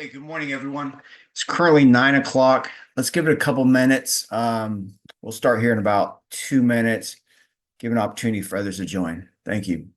Hey, good morning, everyone. It's currently 9 o'clock. Let's give it a couple minutes. We'll start here in about 2 minutes. Give an opportunity for others to join. Thank you.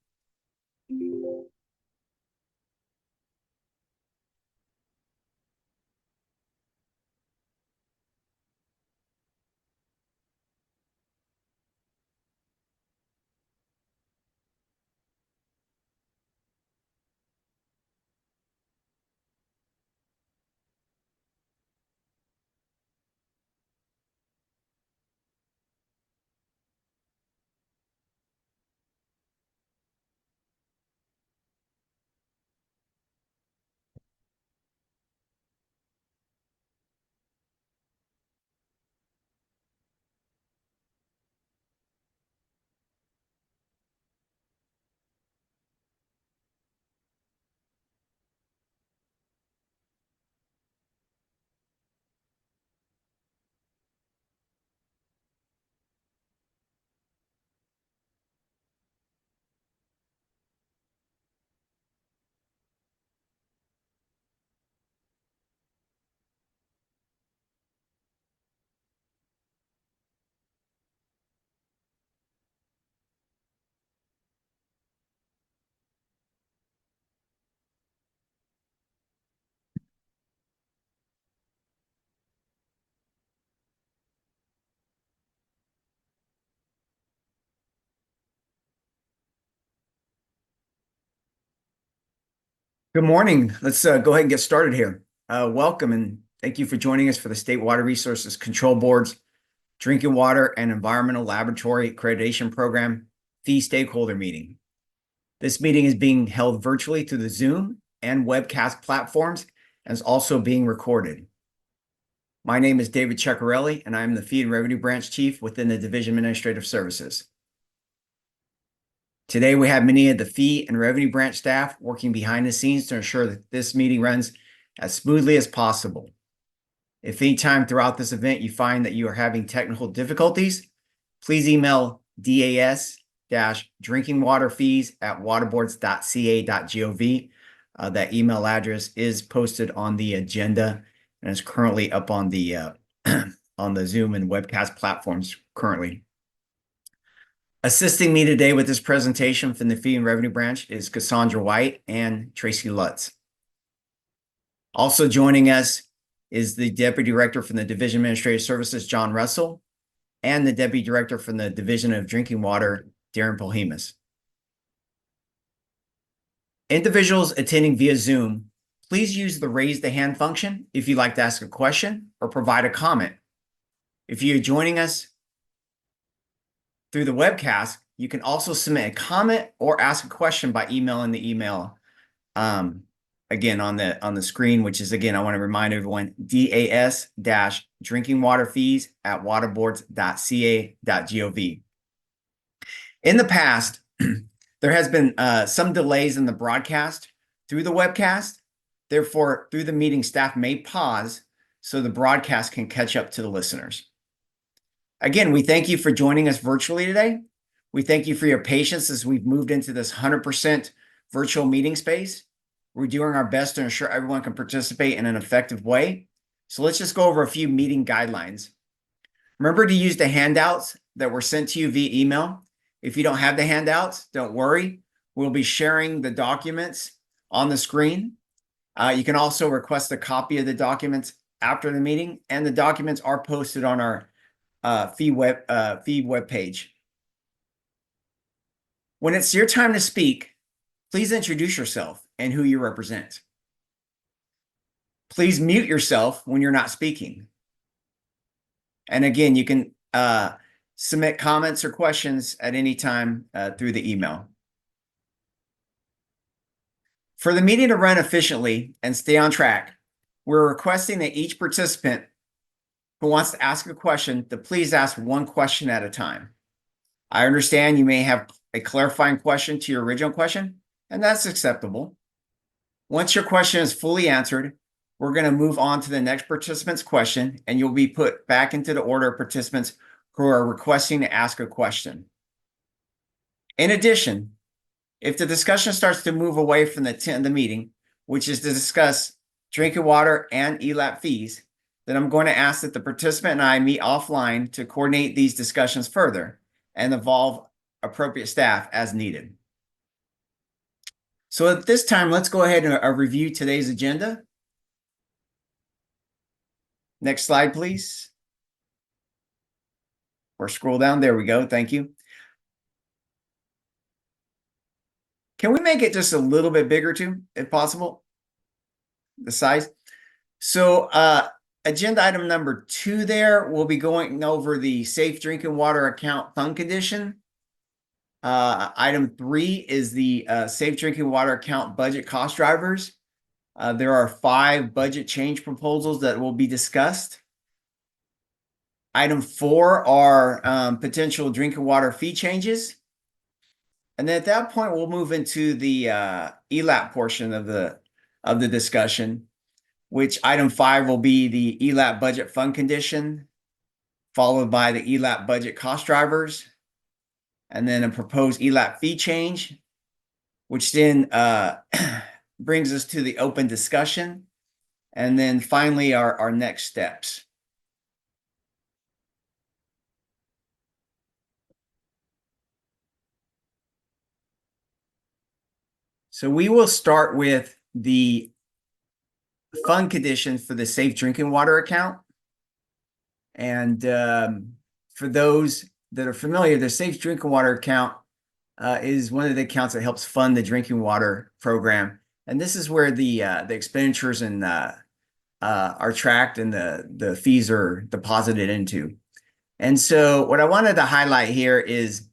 Good morning. Let's go ahead and get started here. Welcome and thank you for joining us for the State Water Resources Control Board's Drinking Water and Environmental Laboratory Accreditation Program fee stakeholder meeting. This meeting is being held virtually through the Zoom and webcast platforms and is also being recorded. My name is David Ceccarelli, and I'm the Fee and Revenue Branch Chief within the Division of Administrative Services. Today, we have many of the Fee and Revenue Branch staff working behind the scenes to ensure that this meeting runs as smoothly as possible. If any time throughout this event you find that you are having technical difficulties, please email das-drinkingwaterfees@waterboards.ca.gov. That email address is posted on the agenda and is currently up on the on the Zoom and webcast platforms currently. Assisting me today with this presentation from the Fee and Revenue Branch is Cassandra White and Tracy Lutz. Also joining us is the Deputy Director from the Division of Administrative Services, John Russell, and the Deputy Director from the Division of Drinking Water, Darren Polhemus. Individuals attending via Zoom, please use the raise the hand function if you'd like to ask a question or provide a comment. If you're joining us through the webcast, you can also submit a comment or ask a question by emailing the email again on the screen, which is, again, I want to remind everyone, das-drinkingwaterfees@waterboards.ca.gov. In the past, there has been some delays in the broadcast through the webcast. Therefore, through the meeting, staff may pause so the broadcast can catch up to the listeners. Again, we thank you for joining us virtually today. We thank you for your patience as we've moved into this 100% virtual meeting space. We're doing our best to ensure everyone can participate in an effective way. So let's just go over a few meeting guidelines. Remember to use the handouts that were sent to you via email. If you don't have the handouts, don't worry. We'll be sharing the documents on the screen. You can also request a copy of the documents after the meeting, and the documents are posted on our fee web page. When it's your time to speak, please introduce yourself and who you represent. Please mute yourself when you're not speaking. And again, you can submit comments or questions at any time through the email. For the meeting to run efficiently and stay on track, we're requesting that each participant who wants to ask a question to please ask one question at a time. I understand you may have a clarifying question to your original question, and that's acceptable. Once your question is fully answered, we're going to move on to the next participant's question, and you'll be put back into the order of participants who are requesting to ask a question. In addition, if the discussion starts to move away from the intent of the meeting, which is to discuss drinking water, and ELAP fees, then I'm going to ask that the participant and I meet offline to coordinate these discussions further and involve appropriate staff as needed. So at this time, let's go ahead and review today's agenda. Next slide, please. Or scroll down. There we go. Thank you. Can we make it just a little bit bigger too, if possible? The size. So agenda item number 2 there, we'll be going over the safe drinking water account fund condition. Item 3 is the safe drinking water account budget cost drivers. There are 5 budget change proposals that will be discussed. Item 4 are potential drinking water fee changes. And then at that point, we'll move into the ELAP portion of the discussion, which item 5 will be the ELAP budget fund condition, followed by the ELAP budget cost drivers, and then a proposed ELAP fee change, which then brings us to the open discussion, and then finally our next steps. So we will start with the fund conditions for the safe drinking water account. And for those that are familiar, the safe drinking water account is one of the accounts that helps fund the drinking water program. And this is where the expenditures and are tracked and the fees are deposited into. And so what I wanted to highlight here is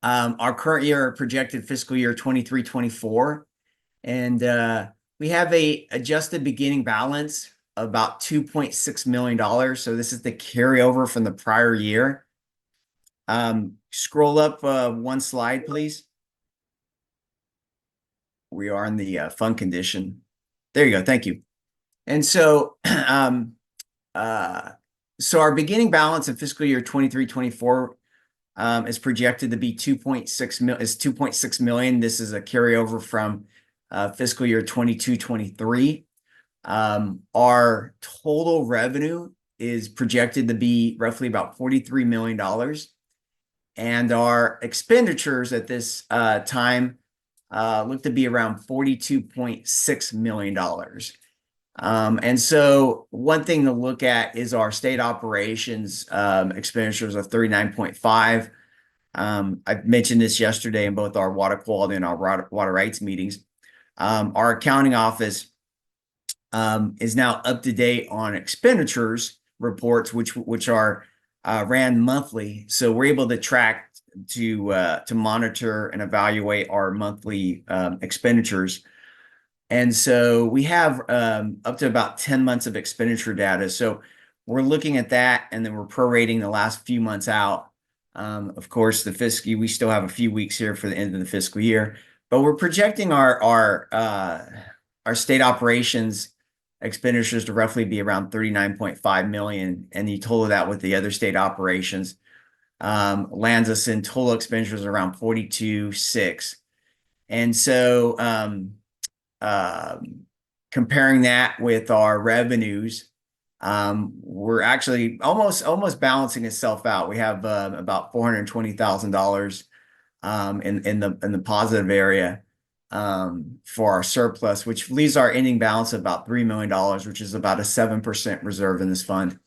our current year projected fiscal year 23-24. And we have a adjusted beginning balance of about $2.6 million. So this is the carryover from the prior year. Scroll up one slide, please. We are in the fund condition. There you go. Thank you. And so, so our beginning balance in fiscal year 23-24 is projected to be 2.6 million. This is a carryover from fiscal year 22-23. Our total revenue is projected to be roughly about $43 million. And our expenditures at this time look to be around $42.6 million. And so one thing to look at is our state operations expenditures of 39.5. I mentioned this yesterday in both our water quality and our water rights meetings. Our accounting office is now up to date on expenditures reports, which are ran monthly. So we're able to track to monitor and evaluate our monthly expenditures. And so we have up to about 10 months of expenditure data. So we're looking at that, and then we're prorating the last few months out. Of course, the fiscal, we still have a few weeks here for the end of the fiscal year, but we're projecting our state operations expenditures to roughly be around 39.5 million. And you total that with the other state operations, lands us in total expenditures around 42.6. And so, comparing that with our revenues, we're actually almost balancing itself out. We have about $420,000 in the positive area for our surplus, which leaves our ending balance of about $3 million, which is about a 7% reserve in this fund.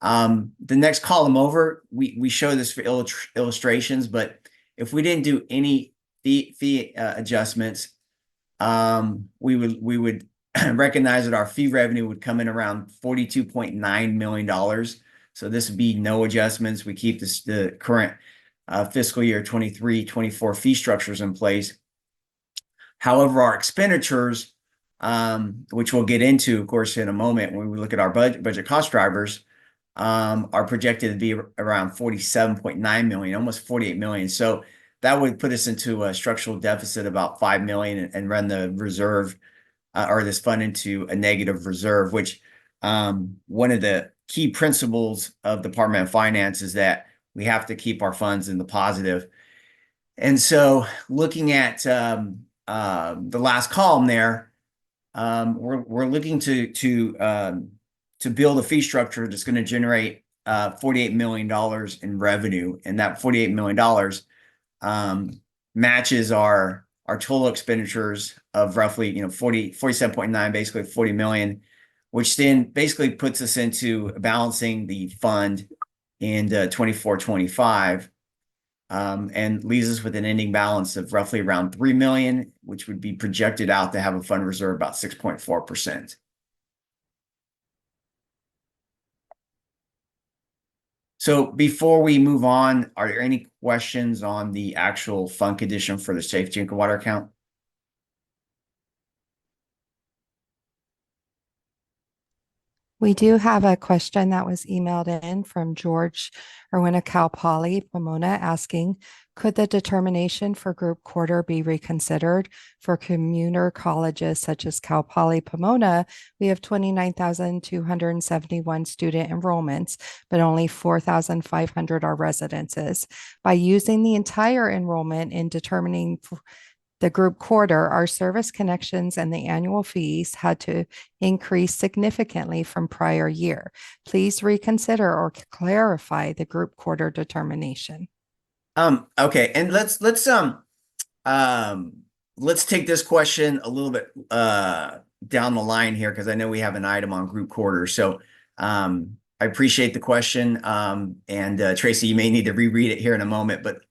The next column over, we show this for illustrations, but if we didn't do any fee adjustments, we would recognize that our fee revenue would come in around $42.9 million. So this would be no adjustments. We keep the current fiscal year 23-24 fee structures in place. However, our expenditures, which we'll get into, of course, in a moment when we look at our budget cost drivers, are projected to be around 47.9 million, almost 48 million. So that would put us into a structural deficit about 5 million and run the reserve or this fund into a negative reserve, which one of the key principles of Department of Finance is that we have to keep our funds in the positive. And so looking at the last column there, we're looking to build a fee structure that's going to generate $48 million in revenue, and that $48 million matches our total expenditures of roughly 47.9, basically 40 million, which then basically puts us into balancing the fund in 24-25, and leaves us with an ending balance of roughly around 3 million, which would be projected out to have a fund reserve about 6.4%. So before we move on, are there any questions on the actual fund condition for the safe drinking water account? We do have a question that was emailed in from George Erwin Cal Poly Pomona asking, could the determination for group quarter be reconsidered for commuter colleges such as Cal Poly Pomona? We have 29,271 student enrollments, but only 4,500 are residences. By using the entire enrollment in determining the group quarter, our service connections and the annual fees had to increase significantly from prior year. Please reconsider or clarify the group quarter determination. Okay, and let's take this question a little bit down the line here, because I know we have an item on group quarters. So I appreciate the question, and Tracy, you may need to reread it here in a moment, but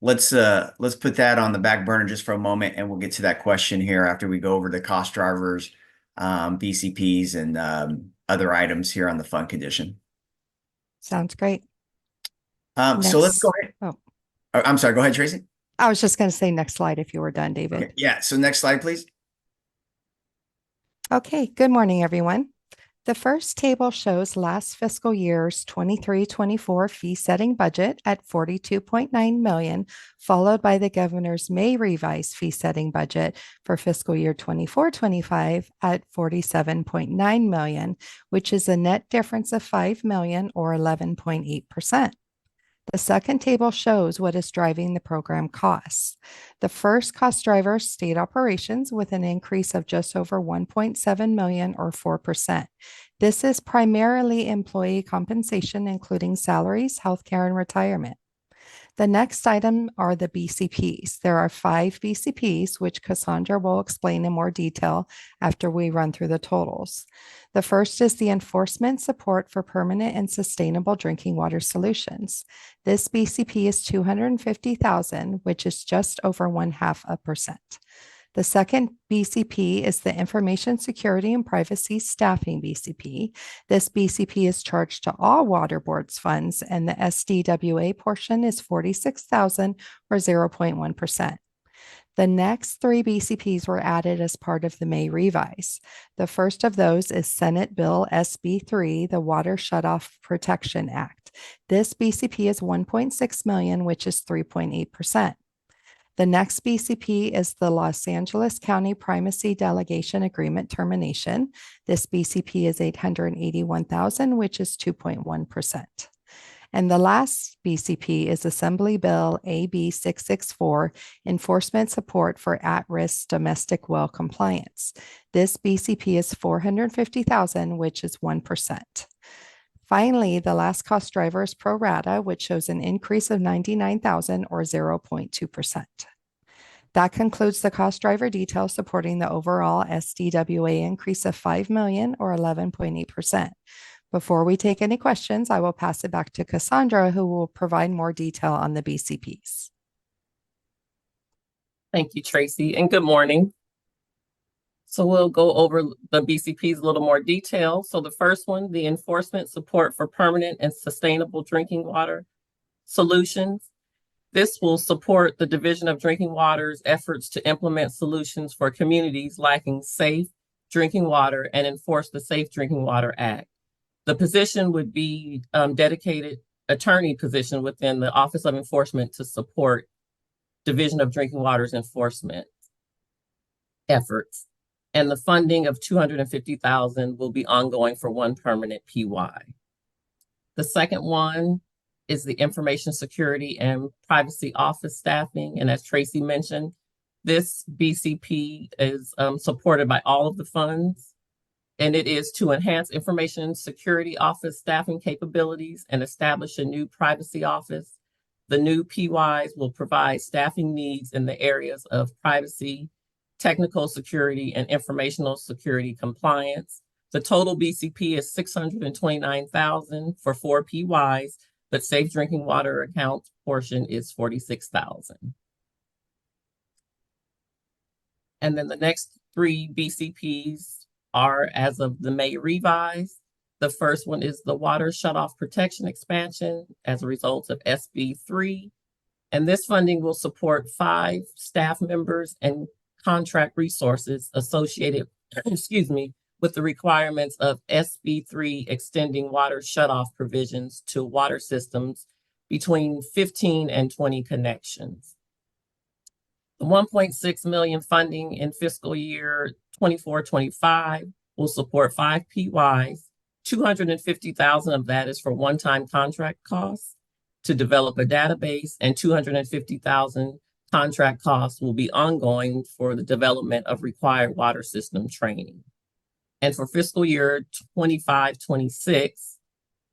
let's put that on the back burner just for a moment, and we'll get to that question here after we go over the cost drivers, BCPs, and other items here on the fund condition. Sounds great. So let's go ahead. Oh, I'm sorry. Go ahead, Tracy. I was just going to say next slide if you were done, David. Okay, yeah. So next slide, please. Okay. Good morning, everyone. The first table shows last fiscal year's 23-24 fee setting budget at 42.9 million, followed by the governor's May revised fee setting budget for fiscal year 24-25 at 47.9 million, which is a net difference of 5 million or 11.8%. The second table shows what is driving the program costs. The first cost driver is state operations with an increase of just over 1.7 million or 4%. This is primarily employee compensation, including salaries, healthcare, and retirement. The next item are the BCPs. There are 5 BCPs, which Cassandra will explain in more detail after we run through the totals. The first is the enforcement support for permanent and sustainable drinking water solutions. This BCP is 250,000, which is just over 0.5%. The second BCP is the Information Security and Privacy Staffing BCP. This BCP is charged to all water boards funds, and the SDWA portion is 46,000 or 0.1%. The next 3 BCPs were added as part of the May revise. The first of those is Senate Bill SB 3, the Water Shutoff Protection Act. This BCP is 1.6 million, which is 3.8%. The next BCP is the Los Angeles County Primacy Delegation Agreement termination. This BCP is 881,000, which is 2.1%. And the last BCP is Assembly Bill AB 664, Enforcement Support for At-Risk Domestic Well Compliance. This BCP is 450,000, which is 1%. Finally, the last cost driver is pro rata, which shows an increase of 99,000 or 0.2%. That concludes the cost driver details supporting the overall SDWA increase of 5 million or 11.8%. Before we take any questions, I will pass it back to Cassandra, who will provide more detail on the BCPs. Thank you, Tracy, and good morning. So we'll go over the BCPs a little more detail. So the first one, the enforcement support for permanent and sustainable drinking water solutions. This will support the Division of Drinking Water's efforts to implement solutions for communities lacking safe drinking water and enforce the Safe Drinking Water Act. The position would be dedicated attorney position within the Office of Enforcement to support Division of Drinking Water's enforcement efforts. And the funding of 250,000 will be ongoing for 1 permanent PY. The second one is the Information Security and Privacy Office staffing. And as Tracy mentioned, This BCP is supported by all of the funds, and it is to enhance information security office staffing capabilities and establish a new privacy office. The new PYs will provide staffing needs in the areas of privacy, technical security, and informational security compliance. The total BCP is $629,000 for 4 PYs, but safe drinking water account portion is $46,000. And then the next 3 BCPs are as of the May revise. The first one is the water shutoff protection expansion as a result of SB3. And this funding will support 5 staff members and contract resources associated, with the requirements of SB3 extending water shutoff provisions to water systems between 15 and 20 connections. The 1.6 million funding in fiscal year 24-25 will support 5 PYs. 250,000 of that is for one-time contract costs to develop a database, and 250,000 contract costs will be ongoing for the development of required water system training. And for fiscal year 25-26,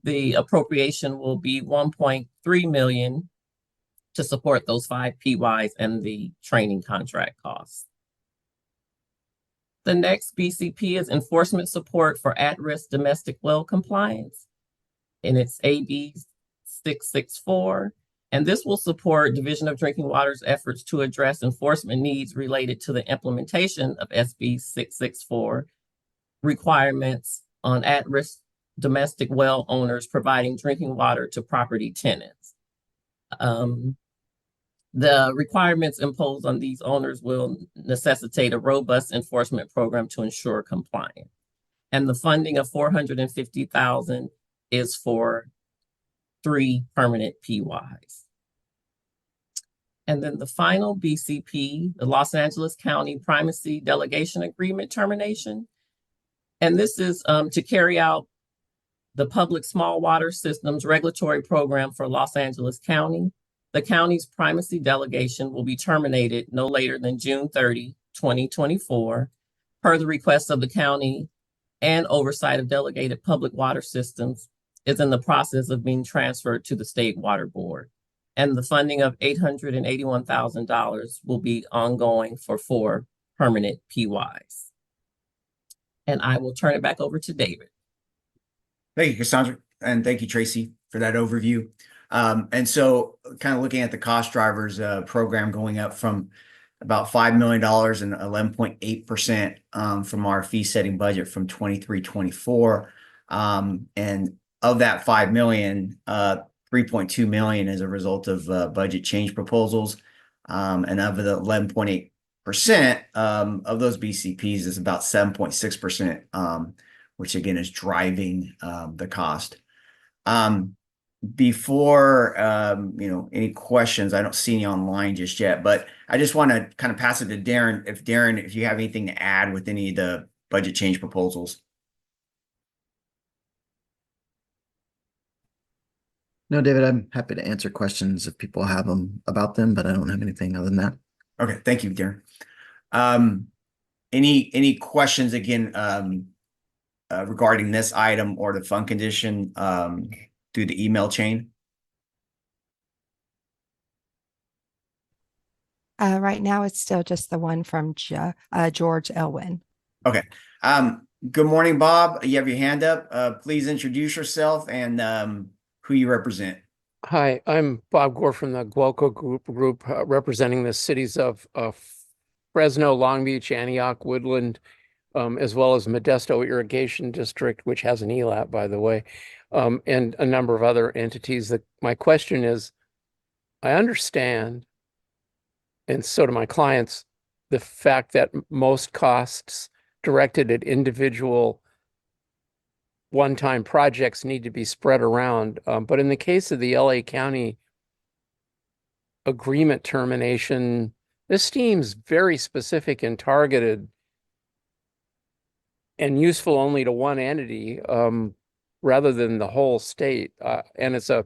the appropriation will be 1.3 million to support those 5 PYs and the training contract costs. The next BCP is enforcement support for at-risk domestic well compliance, and it's AB 664. And this will support Division of Drinking Water's efforts to address enforcement needs related to the implementation of SB 664 requirements on at-risk domestic well owners providing drinking water to property tenants. The requirements imposed on these owners will necessitate a robust enforcement program to ensure compliance. And the funding of $450,000 is for 3 permanent PYs. And then the final BCP, the Los Angeles County Primacy Delegation Agreement termination. And this is to carry out the public small water systems regulatory program for Los Angeles County. The county's primacy delegation will be terminated no later than June 30, 2024, per the request of the county, and oversight of delegated public water systems is in the process of being transferred to the State Water Board. And the funding of $881,000 will be ongoing for 4 permanent PYs. And I will turn it back over to David. Thank you, Cassandra, and thank you, Tracy, for that overview. And so kind of looking at the cost drivers program going up from about $5 million and 11.8% from our fee setting budget from 23-24. And of that 5 million, 3.2 million as a result of budget change proposals. And of the 11.8% of those BCPs is about 7.6%, which again is driving the cost. Before any questions, I don't see any online just yet, but I just want to kind of pass it to Darren. If you have anything to add with any of the budget change proposals. No, David, I'm happy to answer questions if people have them about them, but I don't have anything other than that. Okay, thank you, Darren. Any questions again regarding this item or the fund condition through the email chain? Right now, it's still just the one from George Elwin. Okay. Good morning, Bob. You have your hand up. Please introduce yourself and who you represent. Hi, I'm Bob Gore from the Guelco Group representing the cities of Fresno, Long Beach, Antioch, Woodland, as well as Modesto Irrigation District, which has an ELAP, by the way, and a number of other entities. My question is, I understand, and so do my clients, the fact that most costs directed at individual one-time projects need to be spread around. But in the case of the LA County agreement termination, this seems very specific and targeted and useful only to one entity rather than the whole state. And it's a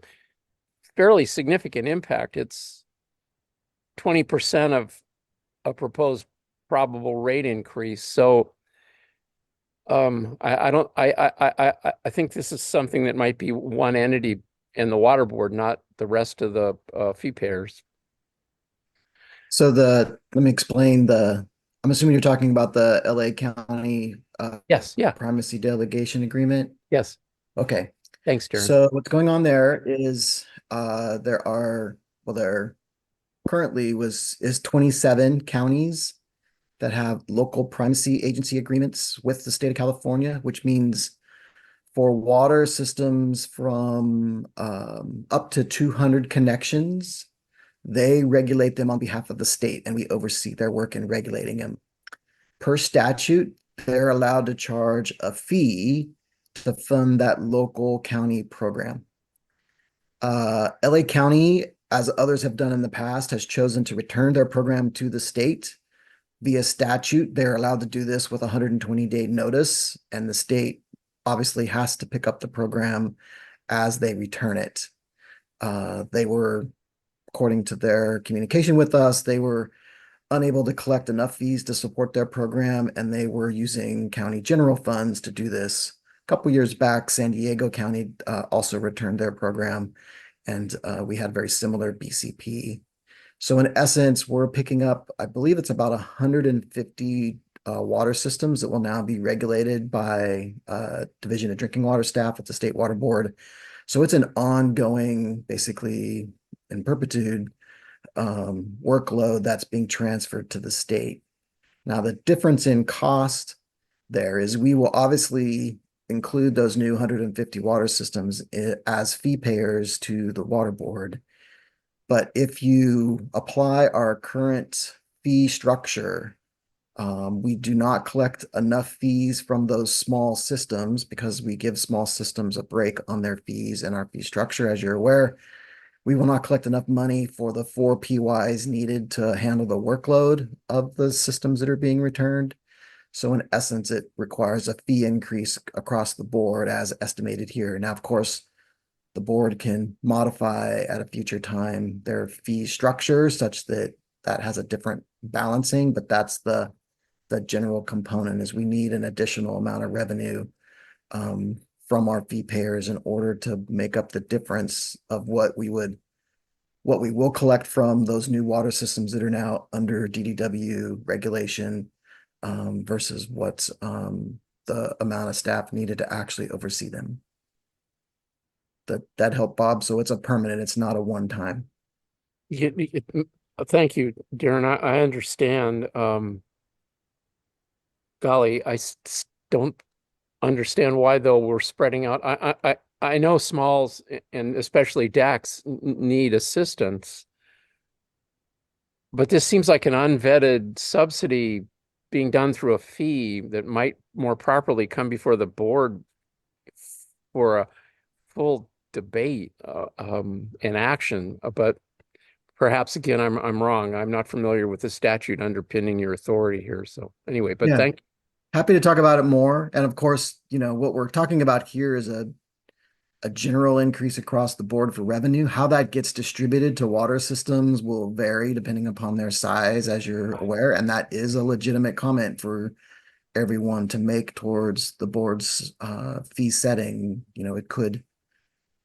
fairly significant impact. It's 20% a proposed probable rate increase. So I don't, I think this is something that might be one entity in the water board, not the rest of the fee payers. So let me explain I'm assuming you're talking about the LA County Yes, yeah, primacy delegation agreement. yes. Okay. Thanks, Darren. So what's going on there is there currently is 27 counties that have local primacy agency agreements with the state of California, which means for water systems from up to 200 connections, they regulate them on behalf of the state, and we oversee their work in regulating them. Per statute, they're allowed to charge a fee to fund that local county program. LA County, as others have done in the past, has chosen to return their program to the state. Via statute, they're allowed to do this with 120-day notice, and the state obviously has to pick up the program as they return it. They were, according to their communication with us, they were unable to collect enough fees to support their program, and they were using county general funds to do this. A couple years back, San Diego County also returned their program, and we had very similar BCP. So in essence, we're picking up, I believe it's about 150 water systems that will now be regulated by Division of Drinking Water staff at the State Water Board. So it's an ongoing, basically in perpetuity, workload that's being transferred to the state. Now, the difference in cost there is we will obviously include those new 150 water systems as fee payers to the water board. But if you apply our current fee structure, we do not collect enough fees from those small systems because we give small systems a break on their fees and our fee structure, as you're aware. We will not collect enough money for the 4 PYs needed to handle the workload of the systems that are being returned. So in essence, it requires a fee increase across the board as estimated here. Now, of course, the board can modify at a future time their fee structure such that that has a different balancing, but that's the general component is we need an additional amount of revenue from our fee payers in order to make up the difference of what we will collect from those new water systems that are now under DDW regulation versus what the amount of staff needed to actually oversee them. That helped, Bob. So it's a permanent, it's not a one-time. Thank you, Darren. I understand. Golly, don't understand why though we're spreading out. I know smalls and especially DACs need assistance, but this seems like an unvetted subsidy being done through a fee that might more properly come before the board for a full debate and action. But perhaps again, I'm wrong. I'm not familiar with the statute underpinning your authority here. So anyway, but Yeah. thank you. Happy to talk about it more. And of course, what we're talking about here is a general increase across the board for revenue. How that gets distributed to water systems will vary depending upon their size, as you're aware. And that is a legitimate comment for everyone to make towards the board's fee setting. It could,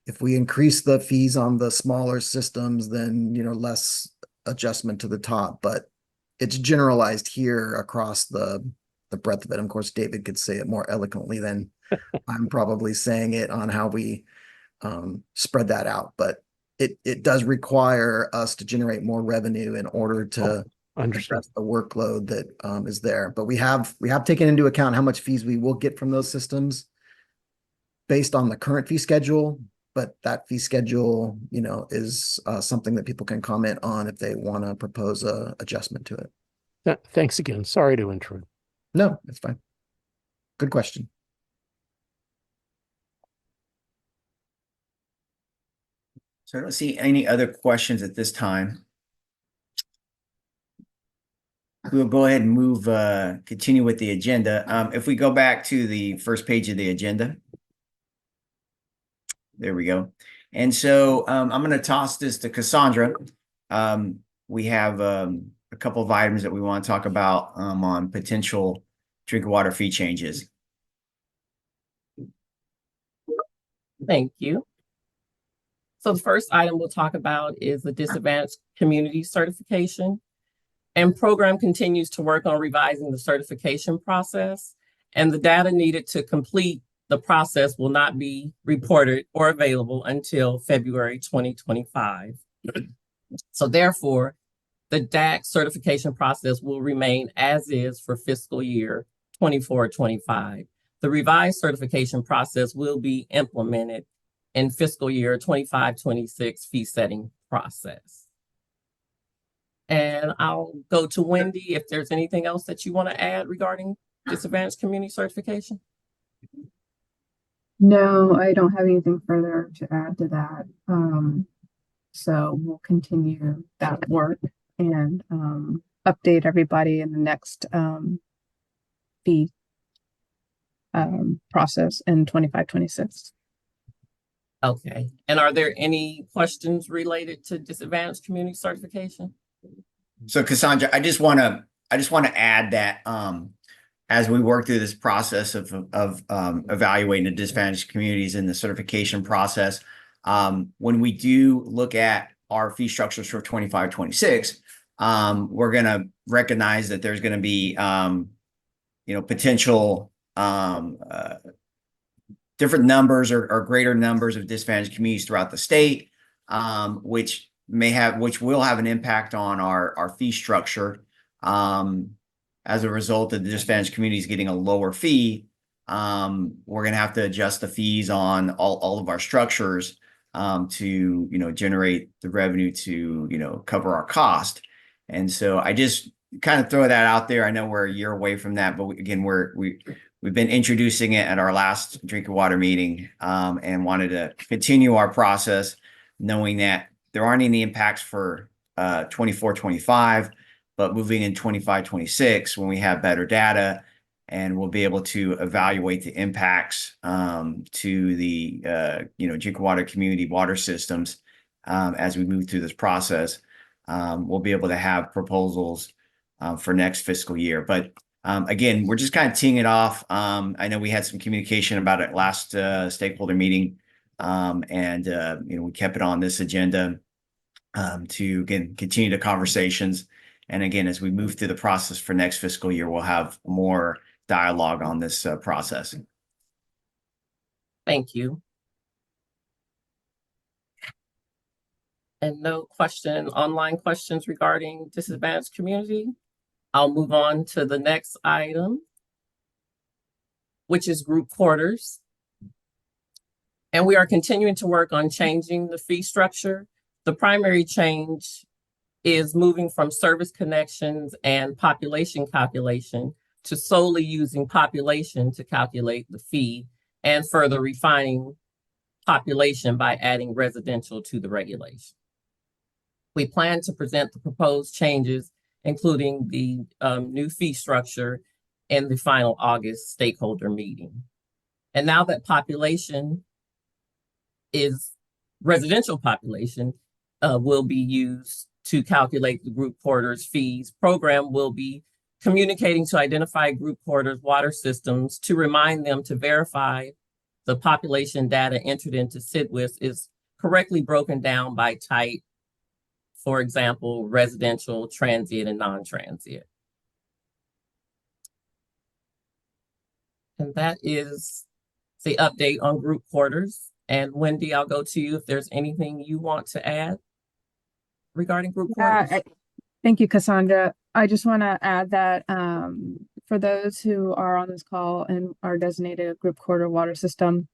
if we increase the fees on the smaller systems, then, less adjustment to the top. But it's generalized here across the breadth of it. Of course, David could say it more eloquently than I'm probably saying it on how we spread that out. But it does require us to generate more revenue in order to address the workload that is there. But we have taken into account how much fees we will get from those systems based on the current fee schedule. But that fee schedule, is something that people can comment on if they want to propose a adjustment to it. Thanks again. Sorry to intrude. No, it's fine. Good question. So I don't see any other questions at this time. We'll go ahead and continue with the agenda. If we go back to the first page of the agenda. There we go. And so I'm going to toss this to Cassandra. We have a couple of items that we want to talk about on potential drinking water fee changes. Thank you. So the first item we'll talk about is the disadvantaged community certification. And program continues to work on revising the certification process, and the data needed to complete the process will not be reported or available until February 2025. So therefore, the DAC certification process will remain as is for fiscal year 24-25. The revised certification process will be implemented in fiscal year 25-26 fee setting process. And I'll go to Wendy if there's anything else that you want to add regarding disadvantaged community certification. No, I don't have anything further to add to that. So we'll continue that work and update everybody in the next fee process in 25-26. Okay. And are there any questions related to disadvantaged community certification? So Cassandra, I just want to add that as we work through this process of evaluating the disadvantaged communities in the certification process, when we do look at our fee structures for 25-26, we're going to recognize that there's going to be potential different numbers or greater numbers of disadvantaged communities throughout the state, which will have an impact on our fee structure. As a result of the disadvantaged communities getting a lower fee, we're going to have to adjust the fees on all of our structures to generate the revenue to cover our cost. And so I just kind of throw that out there. I know we're a year away from that, but again, we've been introducing it at our last drinking water meeting, and wanted to continue our process, knowing that there aren't any impacts for 24-25, but moving in 25-26, when we have better data, and we'll be able to evaluate the impacts to the drinking water community water systems as we move through this process. We'll be able to have proposals for next fiscal year. But again, we're just kind of teeing it off. I know we had some communication about it last stakeholder meeting, and we kept it on this agenda to again continue the conversations. And again, as we move through the process for next fiscal year, we'll have more dialogue on this process. Thank you. And no online questions regarding disadvantaged community. I'll move on to the next item, which is group quarters. And we are continuing to work on changing the fee structure. The primary change is moving from service connections and population calculation to solely using population to calculate the fee, and further refining population by adding residential to the regulation. We plan to present the proposed changes, including the new fee structure, in the final August stakeholder meeting. And now that population is residential population will be used to calculate the group quarters fees. Program will be communicating to identify group quarters water systems to remind them to verify the population data entered into CIDWIS is correctly broken down by type, for example, residential, transient, and non-transient. And that is the update on group quarters. And Wendy, I'll go to you if there's anything you want to add regarding group quarters. Thank you, Cassandra. I just want to add that for those who are on this call and are designated a group quarter water system,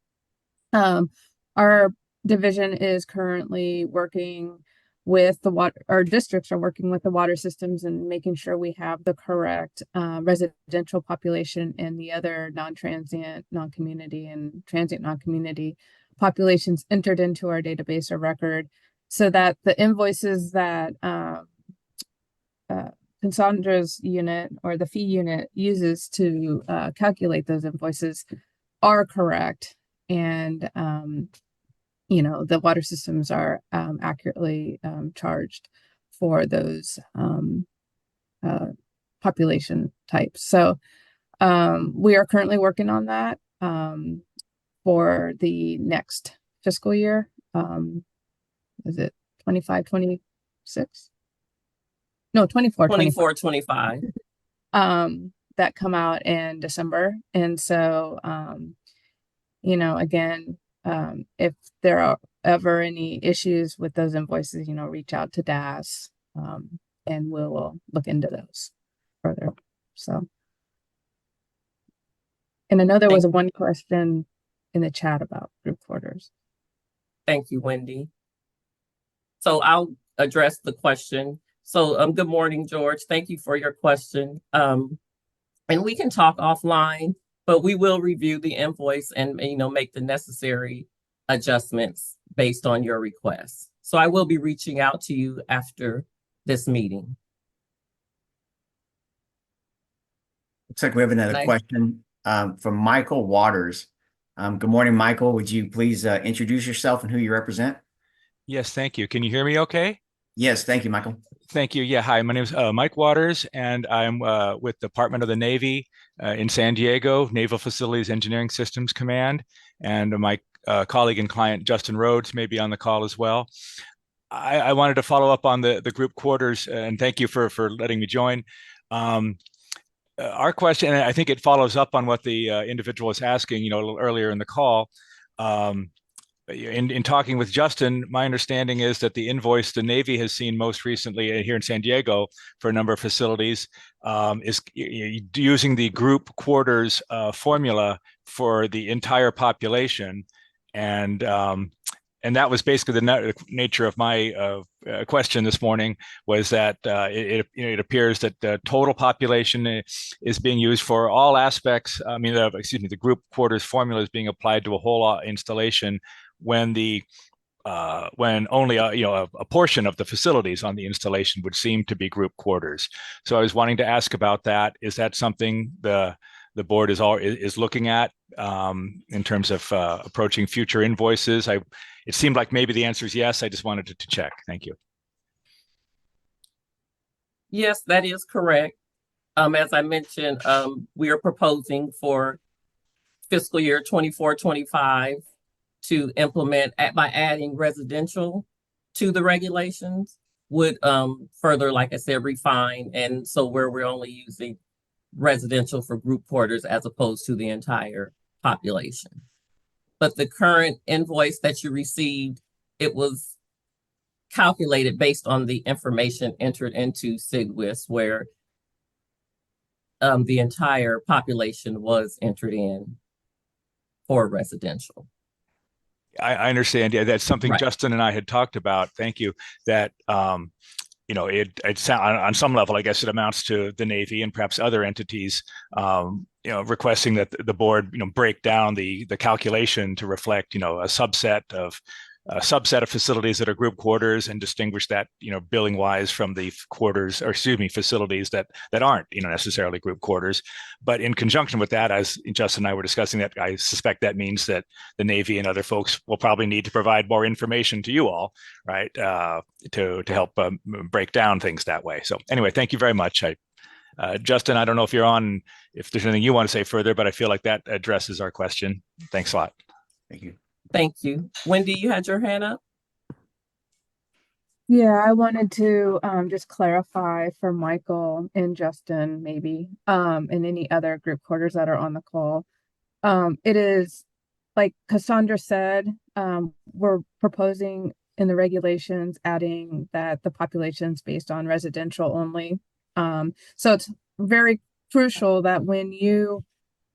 our division is currently working with the water, our districts are working with the water systems and making sure we have the correct residential population and the other non-transient, non-community, and transient non-community populations entered into our database or record, so that the invoices that Cassandra's unit or the fee unit uses to calculate those invoices are correct, and the water systems are accurately charged for those population types. So we are currently working on that for the next fiscal year. Is it 25, 26? No, 24, 25. 24, 25. That come out in December. And so, you know, again, if there are ever any issues with those invoices, you know, reach out to DAS, and we'll look into those further. So, and I know there was one question in the chat about group quarters. Thank you, Wendy. So I'll address the question. So good morning, George. Thank you for your question. And we can talk offline, but we will review the invoice and, you know, make the necessary adjustments based on your request. So I will be reaching out to you after this meeting. Looks like we have another question from Michael Waters. Good morning, Michael. Would you please introduce yourself and who you represent? Yes, thank you. Can you hear me okay? Yes, thank you, Michael. Thank you. Yeah, hi, my name is Mike Waters, and I'm with the Department of the Navy in San Diego, Naval Facilities Engineering Systems Command, and my colleague and client, Justin Rhodes, may be on the call as well. I wanted to follow up on the group quarters, and thank you for letting me join. Our question, and I think it follows up on what the individual was asking, you know, a little earlier in the call. In talking with Justin, my understanding is that the invoice the Navy has seen most recently here in San Diego for a number of facilities is using the group quarters formula for the entire population, and that was basically the nature of my question this morning. Was that it appears that the total population is being used for all aspects. I mean, the group quarters formula is being applied to a whole installation when only a portion of the facilities on the installation would seem to be group quarters. So I was wanting to ask about that. Is that something the board is looking at in terms of approaching future invoices? It seemed like maybe the answer is yes. I just wanted to check. Thank you. Yes, that is correct. As I mentioned, we are proposing for fiscal year 24-25 to implement by adding residential to the regulations would further, like I said, refine. And so where we're only using residential for group quarters as opposed to the entire population. But the current invoice that you received, it was calculated based on the information entered into SWRCB, where the entire population was entered in for residential. I understand. Yeah, that's something Right. Justin and I had talked about. Thank you. That you know, it on some level, I guess it amounts to the Navy and perhaps other entities, you know, requesting that the board, you know, break down the calculation to reflect, you know, a subset of facilities that are group quarters and distinguish that, you know, billing wise from the facilities that aren't, you know, necessarily group quarters. But in conjunction with that, as Justin and I were discussing that, I suspect that means that the Navy and other folks will probably need to provide more information to you all, right, to help break down things that way. So anyway, thank you very much. Justin, I don't know if you're on, if there's anything you want to say further, but I feel like that addresses our question. Thanks a lot. Thank you. Thank you. Wendy, you had your hand up? Yeah, I wanted to just clarify for Michael and Justin, maybe, and any other group quarters that are on the call. It is, like Cassandra said, we're proposing in the regulations adding that the population's based on residential only. So it's very crucial that when you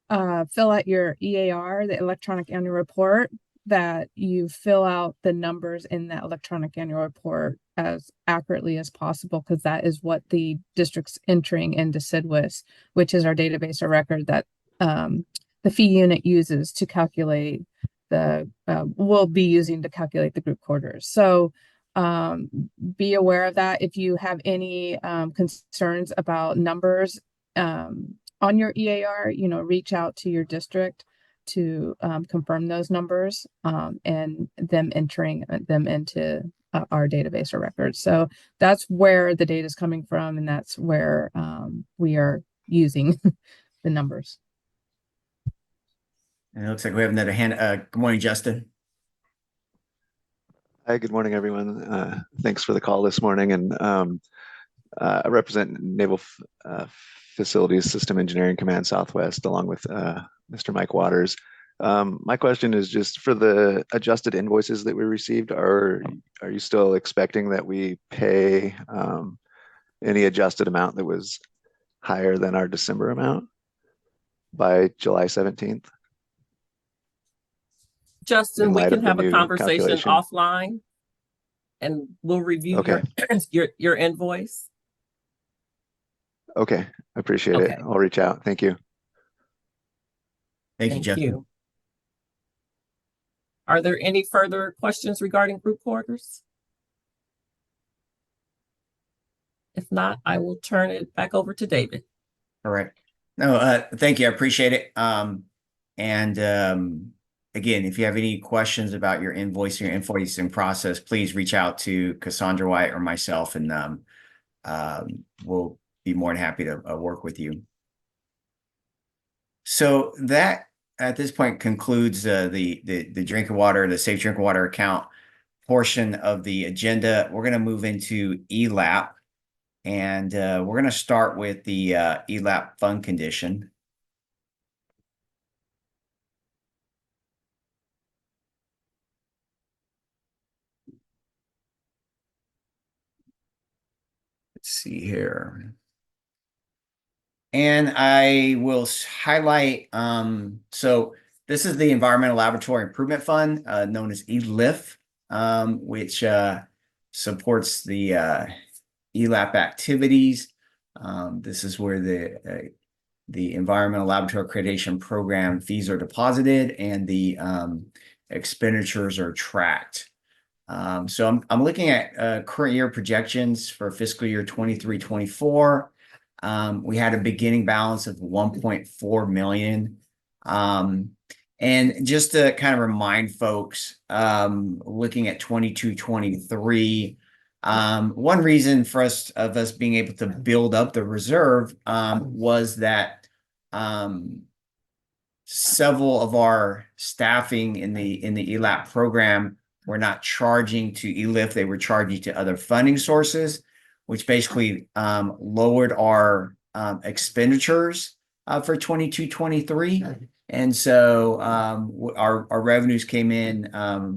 fill out your EAR, the electronic annual report, that you fill out the numbers in that electronic annual report as accurately as possible, because that is what the district's entering into SWRCB, which is our database of record that the fee unit uses to calculate will be using to calculate the group quarters. So be aware of that. If you have any concerns about numbers on your EAR, you know, reach out to your district to confirm those numbers and them entering them into our database or records. So that's where the data is coming from, and that's where we are using the numbers. And it looks like we have another hand. Good morning, Justin. Hi, good morning, everyone. Thanks for the call this morning. And I represent Naval Facilities System Engineering Command Southwest, along with Mr. Mike Waters. My question is just for the adjusted invoices that we received, are you still expecting that we pay any adjusted amount that was higher than our December amount by July 17th? Justin, In we light can of the have a new conversation calculation. offline and we'll review Okay. your invoice. Okay, I appreciate it. Okay. I'll reach out. Thank you. Thank you, Thank Justin. you. Are there any further questions regarding group quarters? If not, I will turn it back over to David. All right. No, thank you. I appreciate it. Again, if you have any questions about your invoicing process, please reach out to Cassandra White or myself, and we'll be more than happy to work with you. So that at this point concludes the drinking water, the safe drinking water account portion of the agenda. We're going to move into ELAP, and we're going to start with the ELAP fund condition. Let's see here. And I will highlight, so this is the Environmental Laboratory Improvement Fund, known as ELIF, which supports the ELAP activities. This is where the Environmental Laboratory Accreditation Program fees are deposited and the expenditures are tracked. So I'm looking at current year projections for fiscal year 23-24. We had a beginning balance of 1.4 million. And just to kind of remind folks, looking at 22-23, one reason for us being able to build up the reserve was that several of our staffing in the ELAP program were not charging to ELIF, they were charging to other funding sources, which basically lowered our expenditures for 22-23. And so our revenues came in a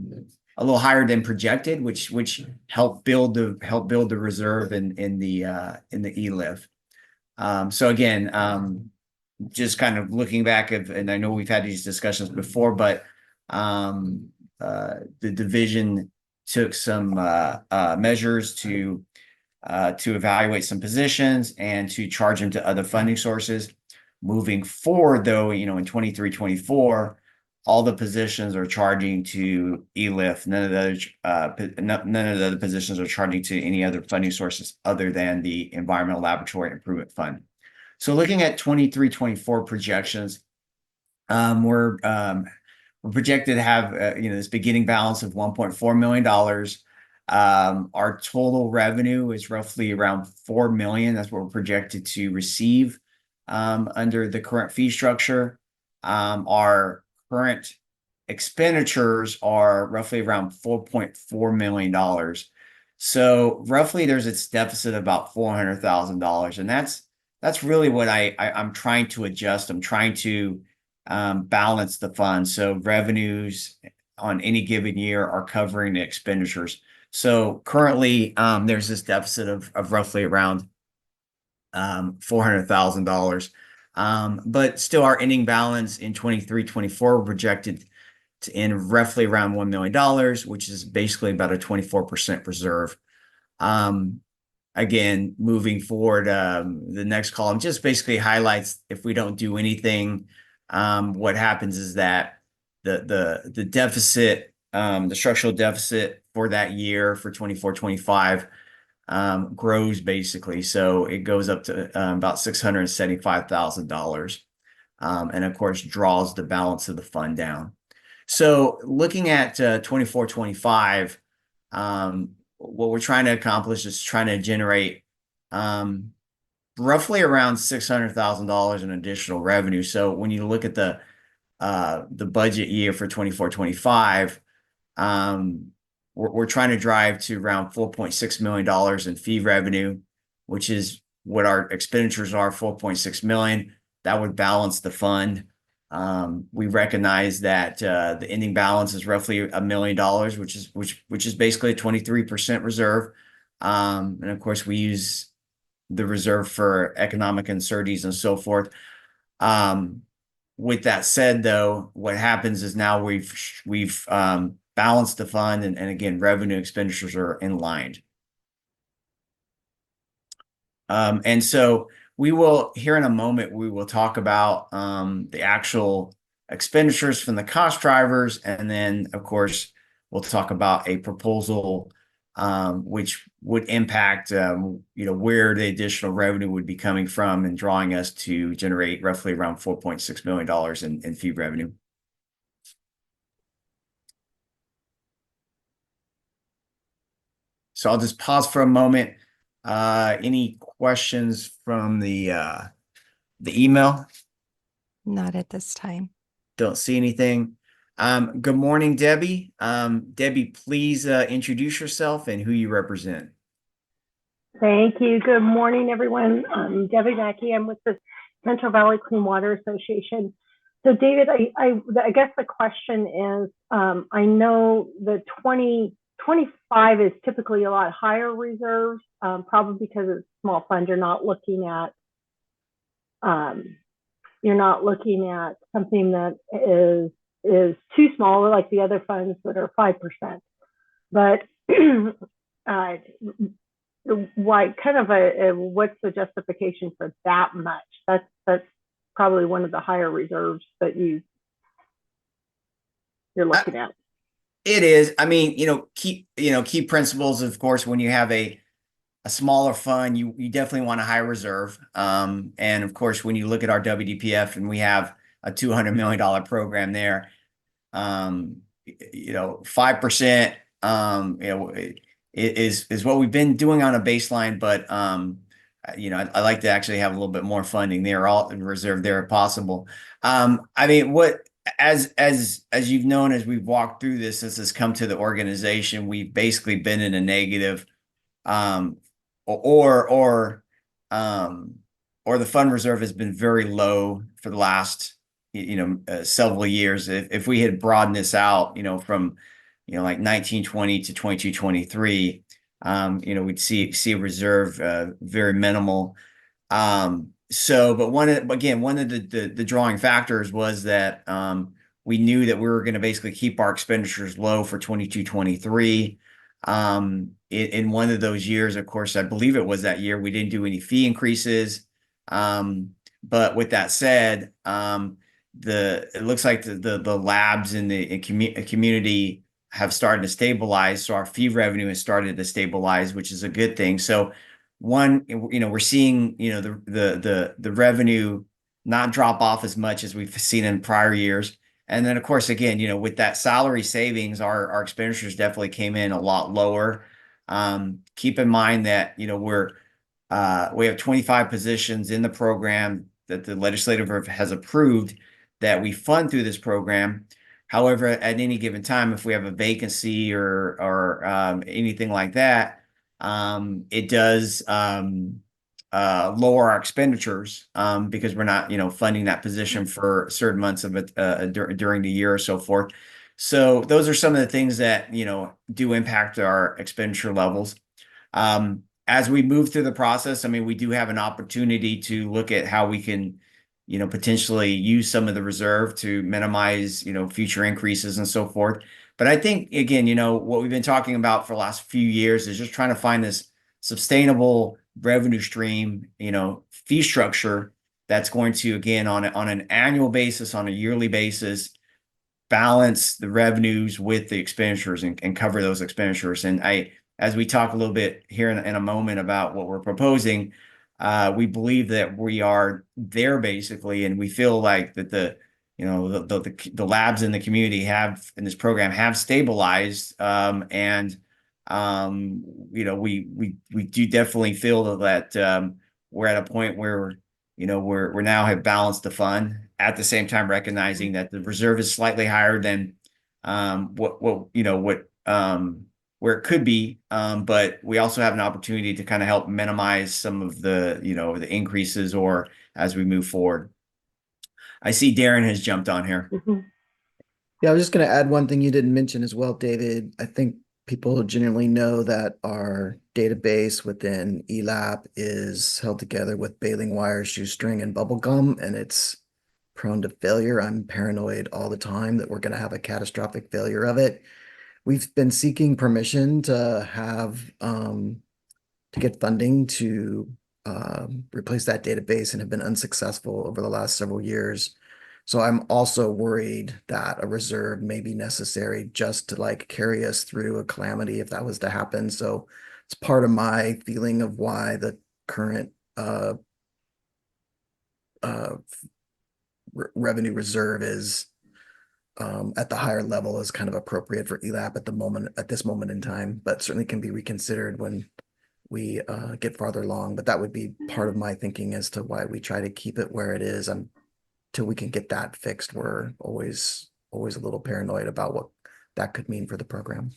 little higher than projected, which helped build the reserve in the ELIF. So again, just kind of looking back and I know we've had these discussions before, but the division took some measures to evaluate some positions and to charge them to other funding sources. Moving forward, though, in 23-24, all the positions are charging to ELIF. None of the other positions are charging to any other funding sources other than the Environmental Laboratory Improvement Fund. So looking at 23-24 projections, we're projected to have this beginning balance of $1.4 million. Our total revenue is roughly around $4 million. That's what we're projected to receive under the current fee structure. Our current expenditures are roughly around $4.4 million. So roughly there's its deficit of about $400,000. And that's really what I'm trying to adjust. I'm trying to balance the fund. So revenues on any given year are covering the expenditures. So currently there's this deficit of roughly around $400,000. But still our ending balance in 23-24 projected to end roughly around $1 million, which is basically about a 24% reserve. Again, moving forward, the next column just basically highlights if we don't do anything, what happens is that the deficit, the structural deficit for that year for 24-25 grows basically. So it goes up to about $675,000, and of course draws the balance of the fund down. So looking at 24-25, what we're trying to accomplish is trying to generate roughly around $600,000 in additional revenue. So when you look at the budget year for 24-25, we're trying to drive to around $4.6 million in fee revenue, which is what our expenditures are, $4.6 million. That would balance the fund. We recognize that the ending balance is roughly $1 million, which is basically a 23% reserve. And of course, we use the reserve for economic uncertainties and so forth. With that said, though, what happens is now we've balanced the fund, and again, revenue expenditures are in line. And so we will, here in a moment, we will talk about the actual expenditures from the cost drivers, and then, of course, we'll talk about a proposal which would impact, where the additional revenue would be coming from and drawing us to generate roughly around $4.6 million in fee revenue. So I'll just pause for a moment. Any questions from the email? Not at this time. Don't see anything. Good morning, Debbie. Debbie, please introduce yourself and who you represent. Thank you. Good morning, everyone. I'm Debbie Mackey. I'm with the Central Valley Clean Water Association. So, David, I guess the question is, I know the 2025 is typically a lot higher reserves, probably because it's a small fund. You're not looking at something that is too small, like the other funds that are 5%. But why kind of what's the justification for that much? That's probably one of the higher reserves that you're looking at. It is. I mean, key principles, of course, when you have a smaller fund, you definitely want a high reserve. And of course, when you look at our WDPF and we have a $200 million program there, 5%, is what we've been doing on a baseline, but I like to actually have a little bit more funding there, all in reserve there if possible. I mean, as you've known, as we've walked through this, since it's come to the organization, we've basically been in a negative, or the fund reserve has been very low for the last several years. If we had broadened this out, from like 1920 to 22-23, we'd see a reserve very minimal. But one of the drawing factors was that we knew that we were going to basically keep our expenditures low for 22-23. In one of those years, of course, I believe it was that year, we didn't do any fee increases. But with that said, it looks like the labs in the community have started to stabilize. So our fee revenue has started to stabilize, which is a good thing. So we're seeing, the revenue not drop off as much as we've seen in prior years. And then, of course, again, with that salary savings, our expenditures definitely came in a lot lower. Keep in mind that, we have 25 positions in the program that the legislature has approved that we fund through this program. However, at any given time, if we have a vacancy or anything like that, it does lower our expenditures because we're not, funding that position for certain months of it during the year or so forth. So those are some of the things that do impact our expenditure levels. As we move through the process, I mean, we do have an opportunity to look at how we can, potentially use some of the reserve to minimize, future increases and so forth. But I think, again, what we've been talking about for the last few years is just trying to find this sustainable revenue stream, fee structure that's going to, again, on an annual basis, on a yearly basis, balance the revenues with the expenditures and cover those expenditures. And as we talk a little bit here in a moment about what we're proposing, we believe that we are there basically, and we feel like that the labs in the community in this program have stabilized, and we do definitely feel that we're at a point where we're now have balanced the fund, at the same time recognizing that the reserve is slightly higher than where it could be, but we also have an opportunity to kind of help minimize some of the increases or as we move forward. I see Darren has jumped on here. Mhm. Yeah, I was just going to add one thing you didn't mention as well, David. I think people generally know that our database within ELAP is held together with baling wire, shoestring, and bubble gum, and it's prone to failure. I'm paranoid all the time that we're going to have a catastrophic failure of it. We've been seeking permission to have to get funding to replace that database and have been unsuccessful over the last several years. So I'm also worried that a reserve may be necessary just to like carry us through a calamity if that was to happen. So it's part of my feeling of why the current revenue reserve is at the higher level is kind of appropriate for ELAP at this moment in time, but certainly can be reconsidered when we get farther along. But that would be part of my thinking as to why we try to keep it where it is until we can get that fixed. We're always a little paranoid about what that could mean for the program.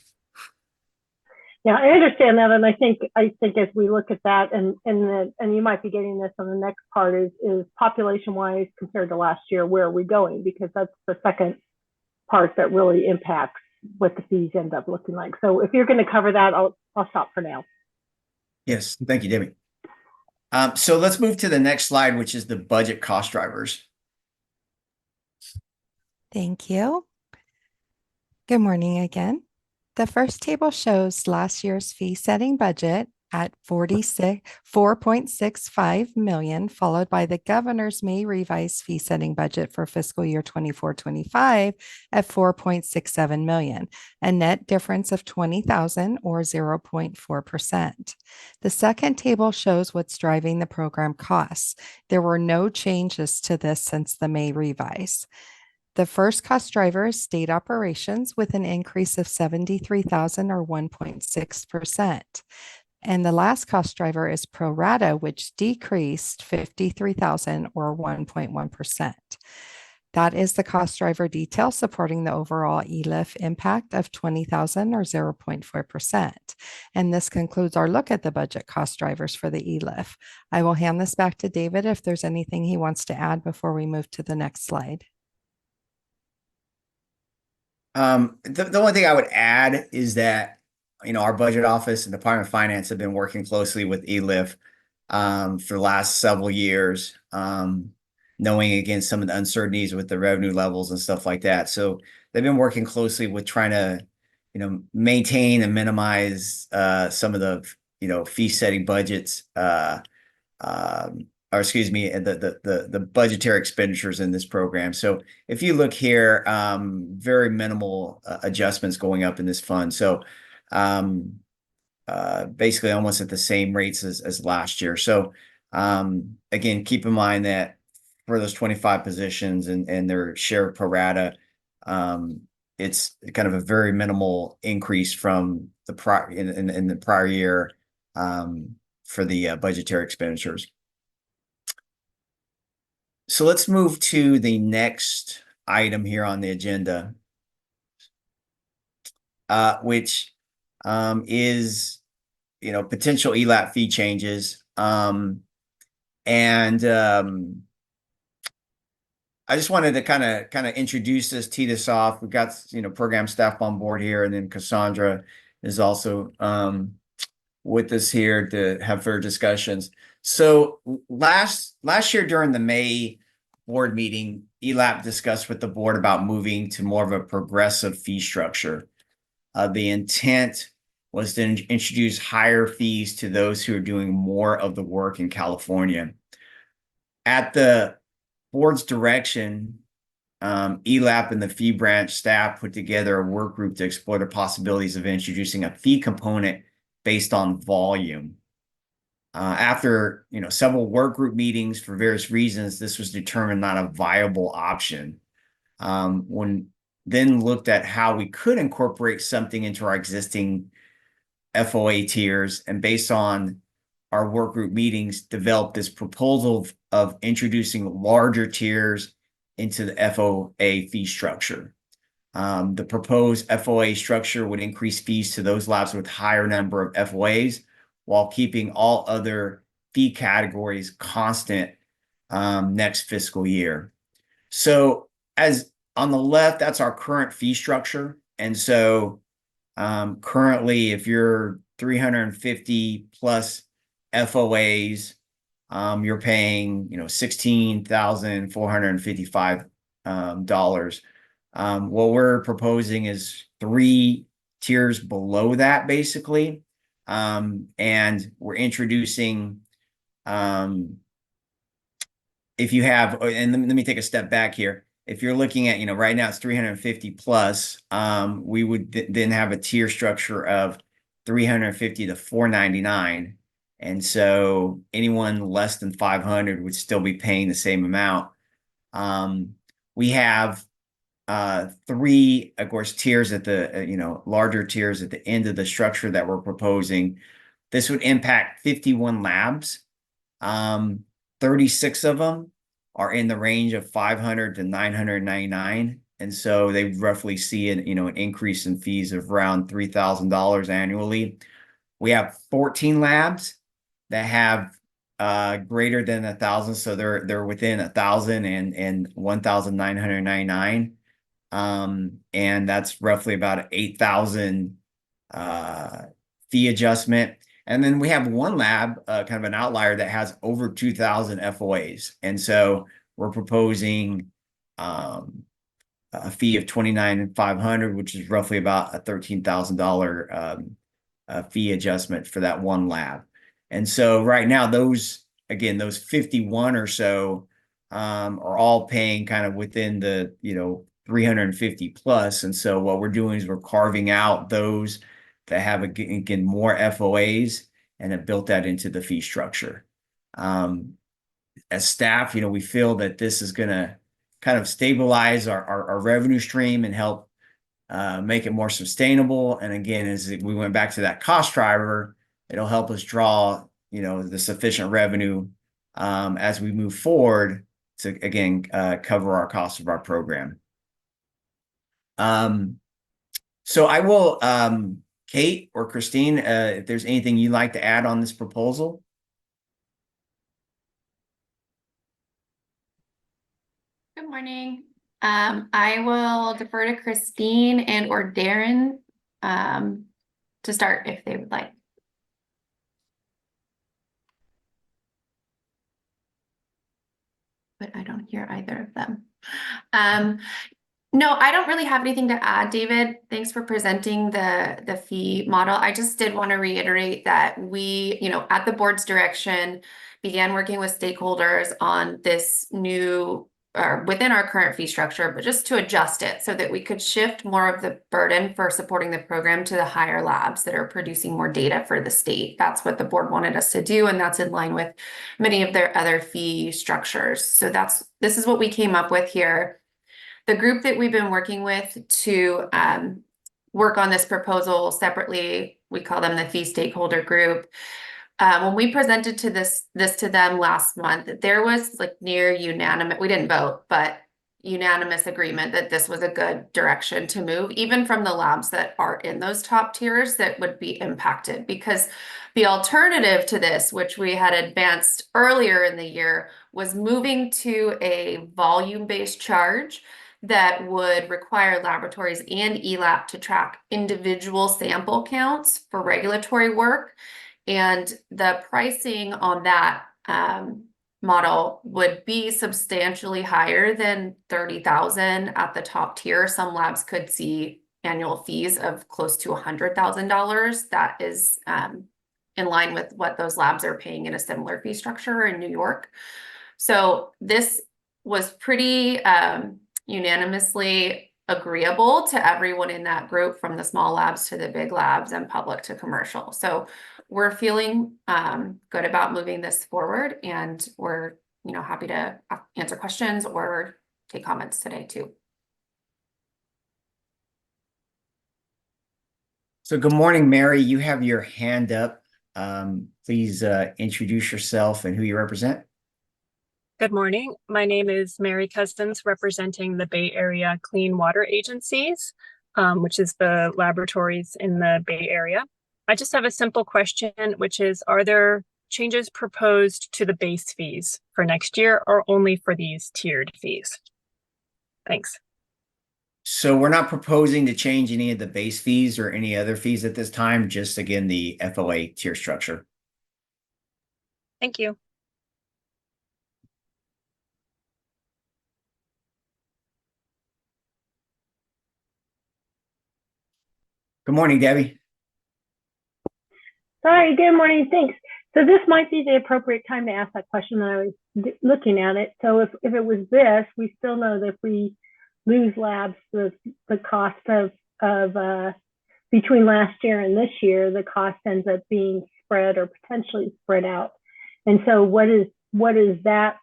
Yeah, I understand that, and I think as we look at that, and you might be getting this on the next part is population wise compared to last year, where are we going? Because that's the second part that really impacts what the fees end up looking like. So if you're going to cover that, I'll stop for now. Yes, thank you, Debbie. So let's move to the next slide, which is the budget cost drivers. Thank you. Good morning again. The first table shows last year's fee setting budget at $4.65 million, followed by the governor's May revised fee setting budget for fiscal year 24-25 at $4.67 million, a net difference of $20,000 or 0.4%. The second table shows what's driving the program costs. There were no changes to this since the May revise. The first cost driver is state operations with an increase of $73,000 or 1.6%. And the last cost driver is pro rata, which decreased $53,000 or 1.1%. That is the cost driver detail supporting the overall ELIF impact of $20,000 or 0.4%. And this concludes our look at the budget cost drivers for the ELIF. I will hand this back to David if there's anything he wants to add before we move to the next slide. The only thing I would add is that, our budget office and Department of Finance have been working closely with ELIF for the last several years, knowing again some of the uncertainties with the revenue levels and stuff like that. So they've been working closely with trying to, maintain and minimize some of the, fee setting budgets, or excuse me, the budgetary expenditures in this program. So if you look here, very minimal adjustments going up in this fund. So basically almost at the same rates as last year. So again, keep in mind that for those 25 positions and their share of pro rata, it's kind of a very minimal increase from the prior in the prior year for the budgetary expenditures. So let's move to the next item here on the agenda, which is, potential ELAP fee changes. I just wanted to kind of introduce this, tee this off. We've got, program staff on board here, and then Cassandra is also with us here to have further discussions. So last year during the May board meeting, ELAP discussed with the board about moving to more of a progressive fee structure. The intent was to introduce higher fees to those who are doing more of the work in California. At the board's direction, ELAP and the fee branch staff put together a work group to explore the possibilities of introducing a fee component based on volume. After several work group meetings for various reasons, this was determined not a viable option. When then looked at how we could incorporate something into our existing FOA tiers, and based on our work group meetings, developed this proposal of introducing larger tiers into the FOA fee structure. The proposed FOA structure would increase fees to those labs with higher number of FOAs while keeping all other fee categories constant next fiscal year. So as on the left, that's our current fee structure. And so currently, if you're 350 plus FOAs, you're paying, $16,455. What we're proposing is 3 tiers below that, basically. And we're introducing, if you have, and let me take a step back here. If you're looking at, right now it's 350 plus, we would then have a tier structure of 350 to 499. And so anyone less than 500 would still be paying the same amount. We have 3, of course, tiers at the, larger tiers at the end of the structure that we're proposing. This would impact 51 labs. 36 of them are in the range of 500 to 999. And so they roughly see an increase in fees of around $3,000 annually. We have 14 labs that have greater than 1,000. So they're within 1,000 and 1,999. And that's roughly about an 8,000 fee adjustment. And then we have one lab, kind of an outlier, that has over 2,000 FOAs. And so we're proposing a fee of $29,500, which is roughly about a $13,000 fee adjustment for that one lab. And so right now, those 51 or so are all paying kind of within the 350 plus. And so what we're doing is we're carving out those that have again more FOAs and have built that into the fee structure. As staff, we feel that this is going to kind of stabilize our revenue stream and help make it more sustainable. And again, as we went back to that cost driver, it'll help us draw the sufficient revenue as we move forward to again cover our cost of our program. So I will, Kate or Christine, if there's anything you'd like to add on this proposal. Good morning. I will defer to Christine and or Darren to start if they would like. But I don't hear either of them. No, I don't really have anything to add, David. Thanks for presenting the fee model. I just did want to reiterate that we, at the board's direction, began working with stakeholders on this new, or within our current fee structure, but just to adjust it so that we could shift more of the burden for supporting the program to the higher labs that are producing more data for the state. That's what the board wanted us to do, and that's in line with many of their other fee structures. So this is what we came up with here. The group that we've been working with to work on this proposal separately, we call them the fee stakeholder group. When we presented this to them last month, there was like near unanimous, we didn't vote, but unanimous agreement that this was a good direction to move, even from the labs that are in those top tiers that would be impacted. Because the alternative to this, which we had advanced earlier in the year, was moving to a volume-based charge that would require laboratories and ELAP to track individual sample counts for regulatory work. And the pricing on that model would be substantially higher than $30,000 at the top tier. Some labs could see annual fees of close to $100,000. That is in line with what those labs are paying in a similar fee structure in New York. So this was pretty unanimously agreeable to everyone in that group, from the small labs to the big labs and public to commercial. So we're feeling good about moving this forward, and we're happy to answer questions or take comments today too. So good morning, Mary. You have your hand up. Please introduce yourself and who you represent. Good morning. My name is Mary Cousins, representing the Bay Area Clean Water Agencies, which is the laboratories in the Bay Area. I just have a simple question, which is, are there changes proposed to the base fees for next year or only for these tiered fees? Thanks. So we're not proposing to change any of the base fees or any other fees at this time, just again, the FOA tier structure. Thank you. Good morning, Debbie. Sorry, good morning, thanks. So this might be the appropriate time to ask that question when I was looking at it. So if it was this, we still know that if we lose labs, the cost of between last year and this year, the cost ends up being spread or potentially spread out. And so what is that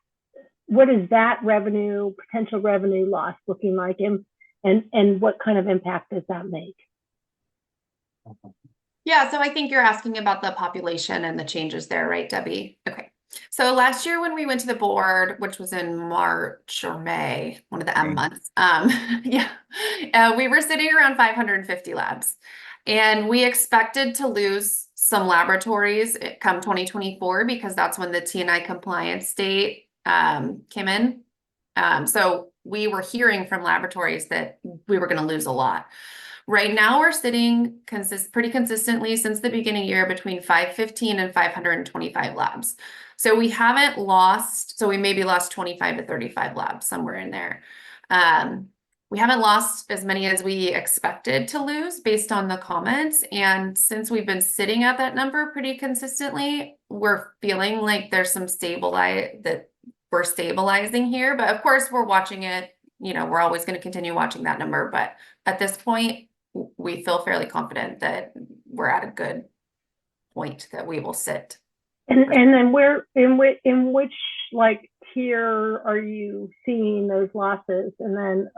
revenue, potential revenue loss looking like, and what kind of impact does that make? Yeah, so I think you're asking about the population and the changes there, right, Debbie? Okay. So last year when we went to the board, which was in March or May, one of the M months, we were sitting around 550 labs. And we expected to lose some laboratories come 2024 because that's when the T&I compliance date came in. So we were hearing from laboratories that we were going to lose a lot. Right now, we're sitting pretty consistently since the beginning of the year between 515 and 525 labs. So we haven't lost, so we maybe lost 25 to 35 labs, somewhere in there. We haven't lost as many as we expected to lose based on the comments. And since we've been sitting at that number pretty consistently, we're feeling like there's some that we're stabilizing here. But of course, we're watching it. You know, we're always going to continue watching that number. But at this point, we feel fairly confident that we're at a good point that we will sit. And then where in which like tier are you seeing those losses? And then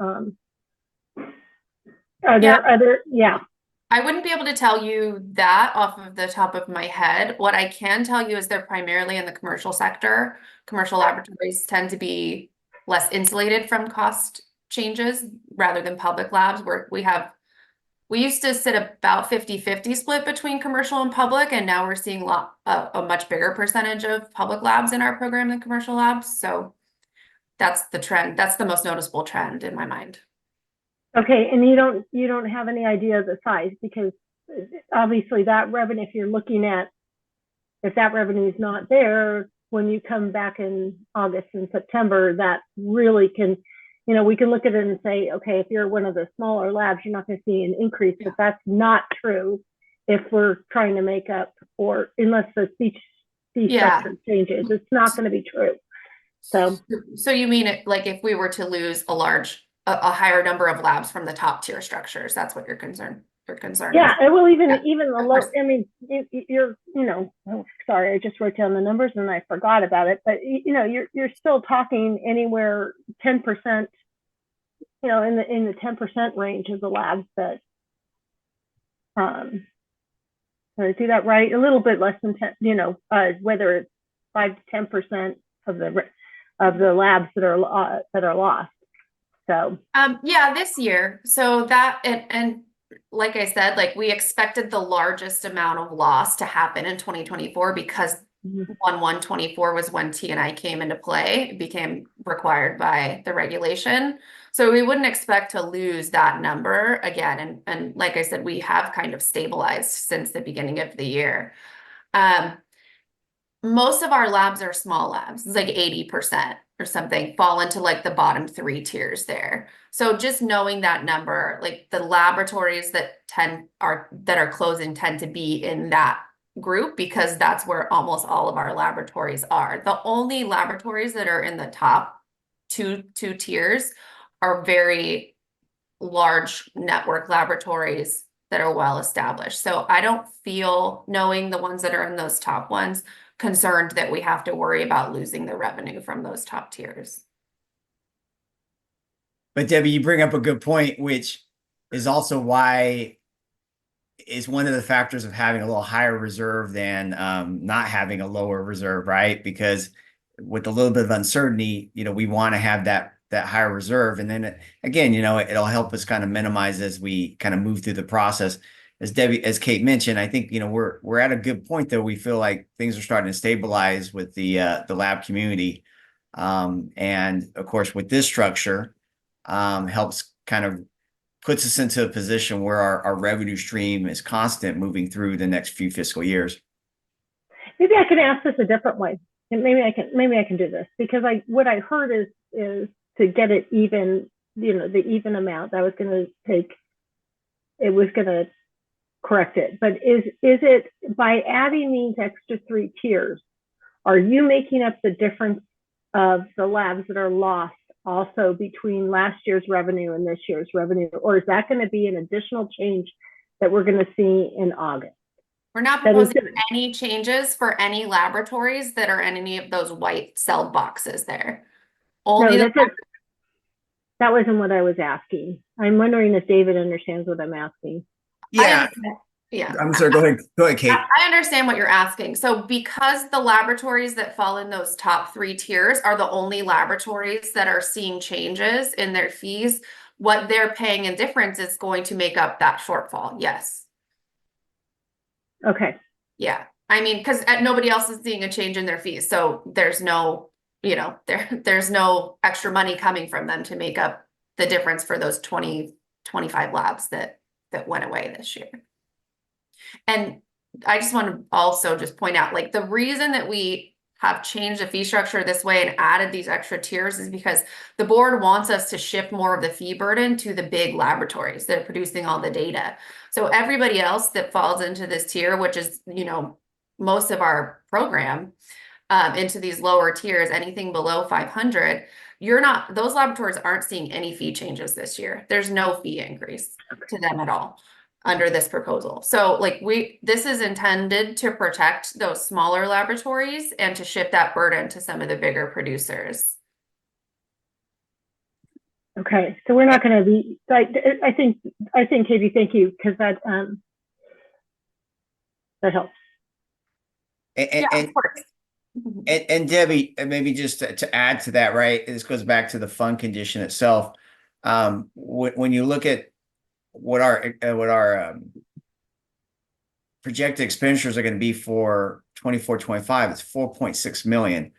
are there other? Yeah. I wouldn't be able to tell you that off of the top of my head. What I can tell you is they're primarily in the commercial sector. Commercial laboratories tend to be less insulated from cost changes rather than public labs, where we used to sit about 50-50 split between commercial and public, and now we're seeing a much bigger percentage of public labs in our program than commercial labs. So that's the trend. That's the most noticeable trend in my mind. Okay, and you don't have any idea of the size, because obviously that revenue, if you're looking at if that revenue is not there when you come back in August and September, that really can, you know, we can look at it and say, okay, if you're one of the smaller labs, you're not going to see an increase, but that's not true if we're trying to make up, or unless the fee structure changes, it's not going to be true. So you mean it like if we were to lose a higher number of labs from the top tier structures, that's what you're concerned. Yeah, it will even the low. I mean, you're sorry, I just wrote down the numbers and I forgot about it. But you're still talking anywhere 10%. In the 10% range of the labs that. Did I do that right? A little bit less than 10. Whether it's 5 to 10% of the labs that are lost. So. This year. So that and like I said, like we expected the largest amount of loss to happen in 2024 because 1/1/24 was when T&I came into play. It became required by the regulation. So we wouldn't expect to lose that number again. And like I said, we have kind of stabilized since the beginning of the year. Most of our labs are small labs. It's like 80% or something fall into like the bottom 3 tiers there. So just knowing that number, like the laboratories that are closing tend to be in that group because that's where almost all of our laboratories are. The only laboratories that are in the top two tiers are very large network laboratories that are well established. So I don't feel, knowing the ones that are in those top ones, concerned that we have to worry about losing the revenue from those top tiers. But Debbie, you bring up a good point, which is also why is one of the factors of having a little higher reserve than not having a lower reserve, right? Because with a little bit of uncertainty, we want to have that higher reserve, and then again, it'll help us kind of minimize as we kind of move through the process. As Kate mentioned, I think we're at a good point though. We feel like things are starting to stabilize with the lab community, and of course with this structure, helps kind of puts us into a position where our revenue stream is constant moving through the next few fiscal years. Maybe I can ask this a different way, and maybe I can do this, because what I heard is to get it even, the even amount. That was going to take, it was going to correct it. But is it by adding these extra 3 tiers, are you making up the difference of the labs that are lost also between last year's revenue and this year's revenue, or is that going to be an additional change that we're going to see in August? We're not proposing any changes for any laboratories that are in any of those white cell boxes there. Only No, that wasn't what I was asking. I'm wondering if David understands what I'm asking. Yeah. Yeah. I'm sorry. Go ahead. Go ahead, Kate. I understand what you're asking. So because the laboratories that fall in those top 3 tiers are the only laboratories that are seeing changes in their fees, what they're paying in difference is going to make up that shortfall. Yes. Okay. Yeah. I mean, because nobody else is seeing a change in their fees. So there's no, there's no extra money coming from them to make up the difference for those 25 labs that went away this year. And I just want to also just point out, like, the reason that we have changed the fee structure this way and added these extra tiers is because the board wants us to shift more of the fee burden to the big laboratories that are producing all the data. So everybody else that falls into this tier, which is, most of our program, into these lower tiers, anything below 500, those laboratories aren't seeing any fee changes this year. There's no fee increase to them at all under this proposal. So like this is intended to protect those smaller laboratories and to shift that burden to some of the bigger producers. Okay, so we're not going to be, I think, Katie, thank you, because that helps. And, of course. and Debbie, maybe just to add to that, right? This goes back to the fund condition itself. When you look at what our projected expenditures are going to be for 24-25, it's 4.6 million.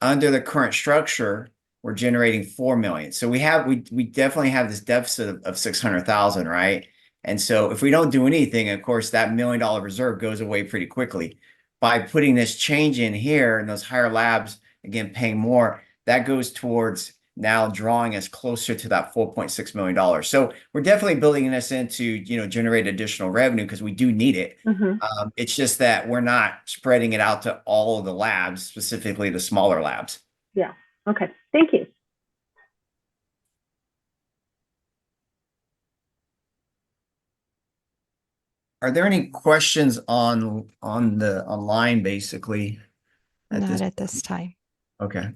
Under the current structure, we're generating 4 million. So we definitely have this deficit of 600,000, right? And so if we don't do anything, of course, that $1 million reserve goes away pretty quickly. By putting this change in here and those higher labs, again, paying more, that goes towards now drawing us closer to that $4.6 million. So we're definitely building this in to, generate additional revenue because we do need it. Mm-hmm. It's just that we're not spreading it out to all of the labs, specifically the smaller labs. Yeah. Okay. Thank you. Are there any questions on the online basically? Not at this time. Okay.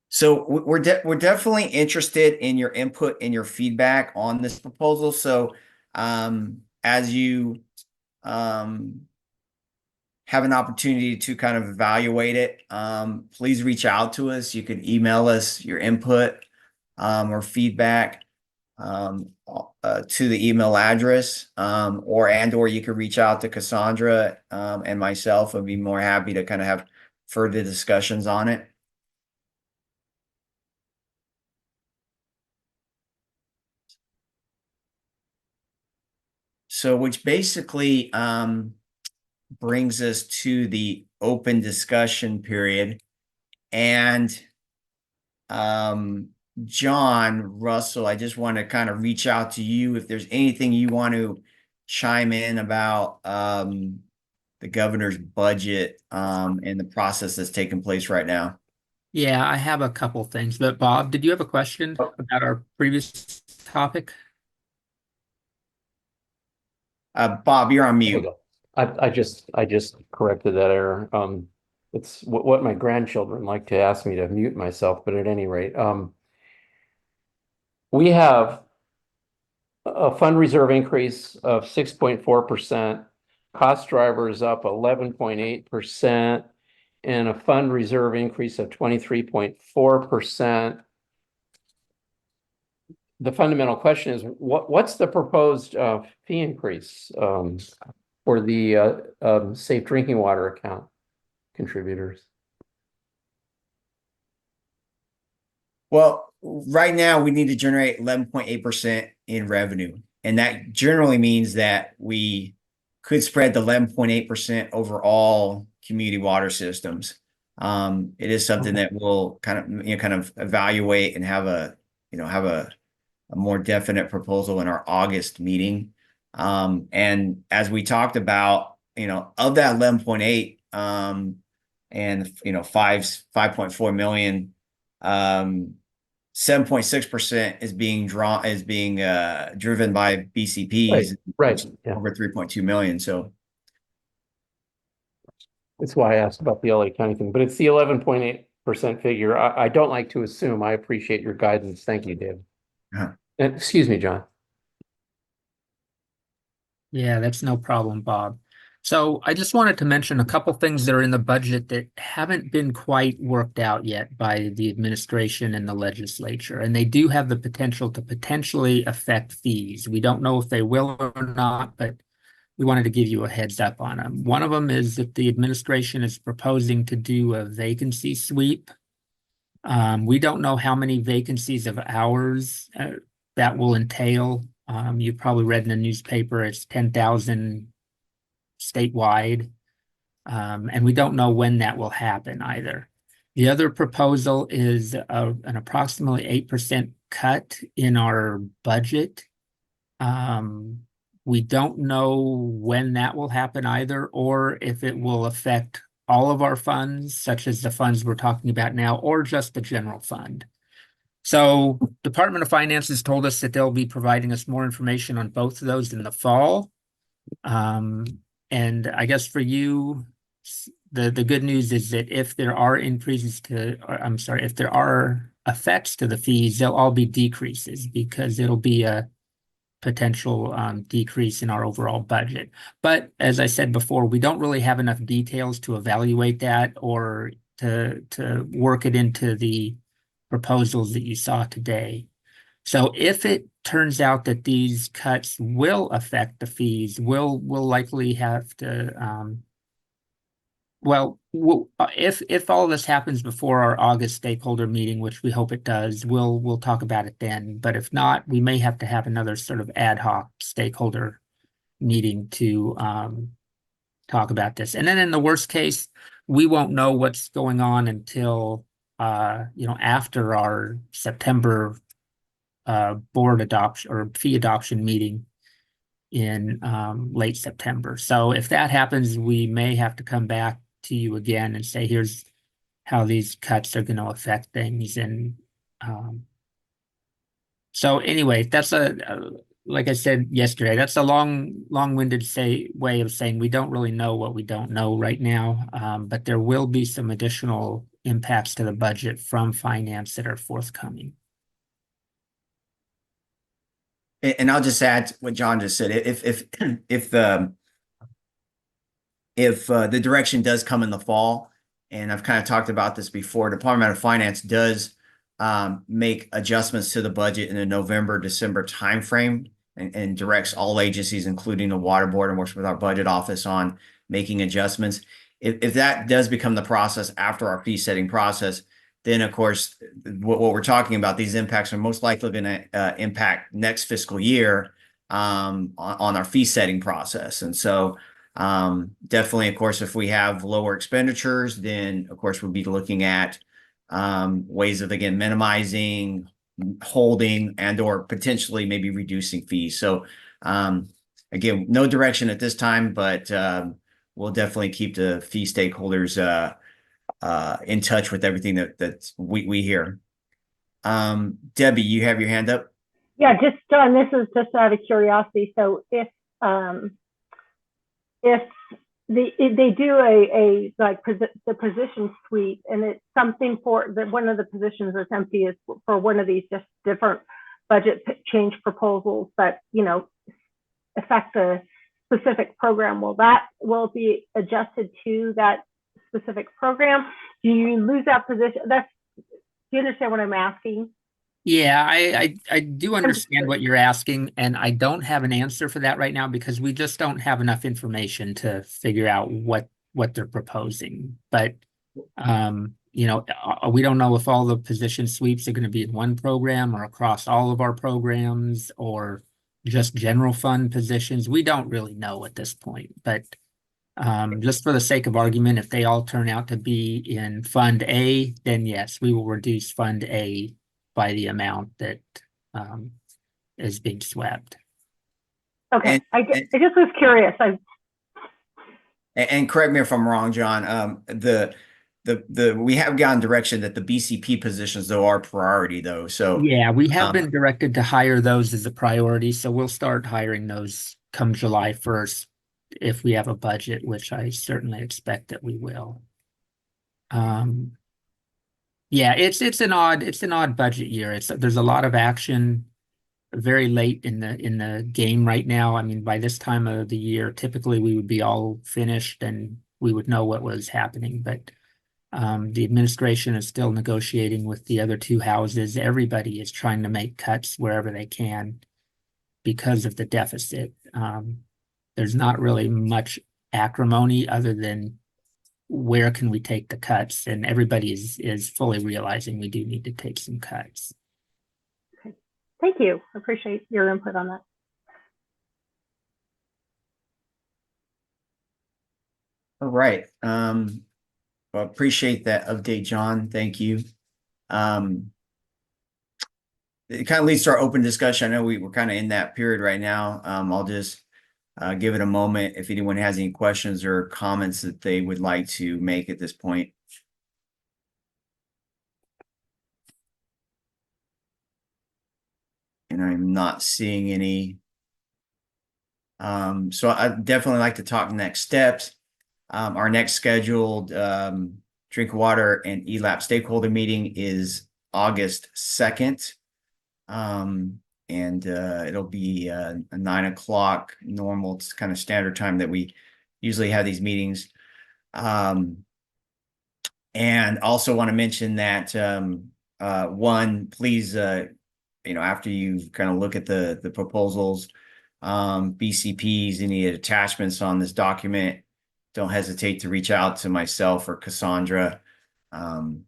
So we're definitely interested in your input and your feedback on this proposal. So as you have an opportunity to kind of evaluate it, please reach out to us. You can email us your input or feedback to the email address, or you could reach out to Cassandra and myself. I'd be more happy to kind of have further discussions on it. So, which basically brings us to the open discussion period. And John Russell, I just want to kind of reach out to you if there's anything you want to chime in about the governor's budget and the process that's taking place right now. Yeah, I have a couple things, but Bob, did you have a question about our previous topic? Bob, you're on There we mute. go. I just corrected that error. It's what my grandchildren like to ask me to mute myself, but at any rate, we have a fund reserve increase of 6.4%, cost drivers up 11.8%, and a fund reserve increase of 23.4%. The fundamental question is what's the proposed fee increase for the safe drinking water account contributors? Well, right now we need to generate 11.8% in revenue. And that generally means that we could spread the 11.8% over all community water systems. It is something that we'll kind of evaluate and have a more definite proposal in our August meeting. And as we talked about, of that 11.8, and 5.4 million, 7.6% is being driven by BCPs, right. Yeah. over 3.2 million. So that's why I asked about the LA County thing, but it's the 11.8% figure. I don't like to assume. I appreciate your guidance. Thank you, Dave. Excuse me, John. Yeah, that's no problem, Bob. So I just wanted to mention a couple things that are in the budget that haven't been quite worked out yet by the administration and the legislature, and they do have the potential to potentially affect fees. We don't know if they will or not, but we wanted to give you a heads up on them. One of them is that the administration is proposing to do a vacancy sweep. We don't know how many vacancies of hours that will entail. You probably read in the newspaper, it's 10,000 statewide. And we don't know when that will happen either. The other proposal is an approximately 8% cut in our budget. We don't know when that will happen either, or if it will affect all of our funds, such as the funds we're talking about now, or just the general fund. So Department of Finance has told us that they'll be providing us more information on both of those in the fall. And I guess for you, the good news is that if there are if there are effects to the fees, they'll all be decreases because it'll be a potential decrease in our overall budget. But as I said before, we don't really have enough details to evaluate that or to work it into the proposals that you saw today. So if it turns out that these cuts will affect the fees, we'll likely have to if all of this happens before our August stakeholder meeting, which we hope it does, we'll talk about it then. But if not, we may have to have another sort of ad hoc stakeholder meeting to talk about this. And then in the worst case, we won't know what's going on until after our September board adoption or fee adoption meeting in late September. So if that happens, we may have to come back to you again and say, here's how these cuts are going to affect things. And so anyway, that's like I said yesterday, that's a long-winded way of saying we don't really know what we don't know right now, but there will be some additional impacts to the budget from finance that are forthcoming. And I'll just add to what John just said. If the direction does come in the fall, and I've kind of talked about this before, Department of Finance does make adjustments to the budget in the November-December timeframe and directs all agencies, including the Water Board, and works with our budget office on making adjustments. If that does become the process after our fee setting process, then of course, what we're talking about, these impacts are most likely going to impact next fiscal year on our fee setting process. And so definitely, of course, if we have lower expenditures, then of course we'll be looking at ways of, again, minimizing, holding, and or potentially maybe reducing fees. So again, no direction at this time, but we'll definitely keep the fee stakeholders in touch with everything that we hear. Debbie, you have your hand up? Yeah, just this is just out of curiosity. So if they do a like the position suite, and it's something for that one of the positions that's empty is for one of these just different budget change proposals that, you know, affect a specific program. Will it be adjusted to that specific program? Do you lose that position? Do you understand what I'm asking? Yeah, I do understand what you're asking, and I don't have an answer for that right now because we just don't have enough information to figure out what they're proposing. But you know, we don't know if all the position sweeps are going to be in one program or across all of our programs or just general fund positions. We don't really know at this point, but just for the sake of argument, if they all turn out to be in Fund A, then yes, we will reduce Fund A by the amount that is being swept. Okay, I just was curious. And correct me if I'm wrong, John. We have gotten direction that the BCP positions though are priority though. So yeah, we have been directed to hire those as a priority, so we'll start hiring those come July 1st if we have a budget, which I certainly expect that we will. Yeah, it's an odd budget year. There's a lot of action very late in the game right now. I mean, by this time of the year, typically we would be all finished and we would know what was happening. But the administration is still negotiating with the other two houses. Everybody is trying to make cuts wherever they can because of the deficit. There's not really much acrimony other than where can we take the cuts, and everybody is fully realizing we do need to take some cuts. Okay. Thank you. I appreciate your input on that. all right. Well, appreciate that update, John. Thank you. It kind of leads to our open discussion. I know we're kind of in that period right now. I'll just give it a moment if anyone has any questions or comments that they would like to make at this point. And I'm not seeing any. So I'd definitely like to talk next steps. Our next scheduled drink water and ELAP stakeholder meeting is August 2nd. And it'll be a 9 o'clock normal, it's kind of standard time that we usually have these meetings. And also want to mention that one, please, you know, after you kind of look at the proposals, BCPs, any attachments on this document, don't hesitate to reach out to myself or Cassandra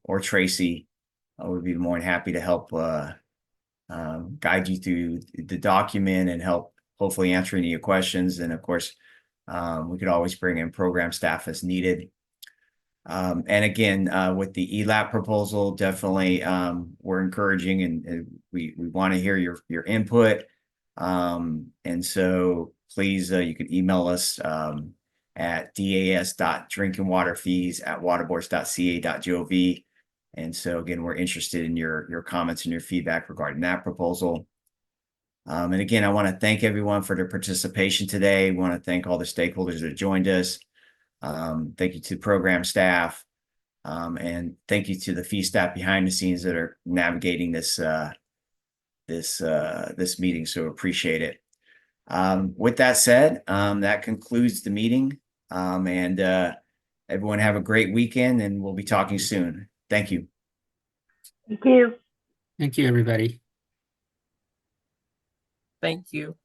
or Tracy. I would be more than happy to help guide you through the document and help hopefully answer any of your questions. And of course, we could always bring in program staff as needed. And again, with the ELAP proposal, definitely we're encouraging and we want to hear your input. And so please, you can email us at das.drinkingwaterfees@waterboards.ca.gov. And so again, we're interested in your comments and your feedback regarding that proposal. And again, I want to thank everyone for their participation today. We want to thank all the stakeholders that joined us. Thank you to program staff. And thank you to the fee staff behind the scenes that are navigating this meeting. So appreciate it. With that said, that concludes the meeting. And everyone have a great weekend, and we'll be talking soon. Thank you. Thank you. Thank you, everybody. Thank you.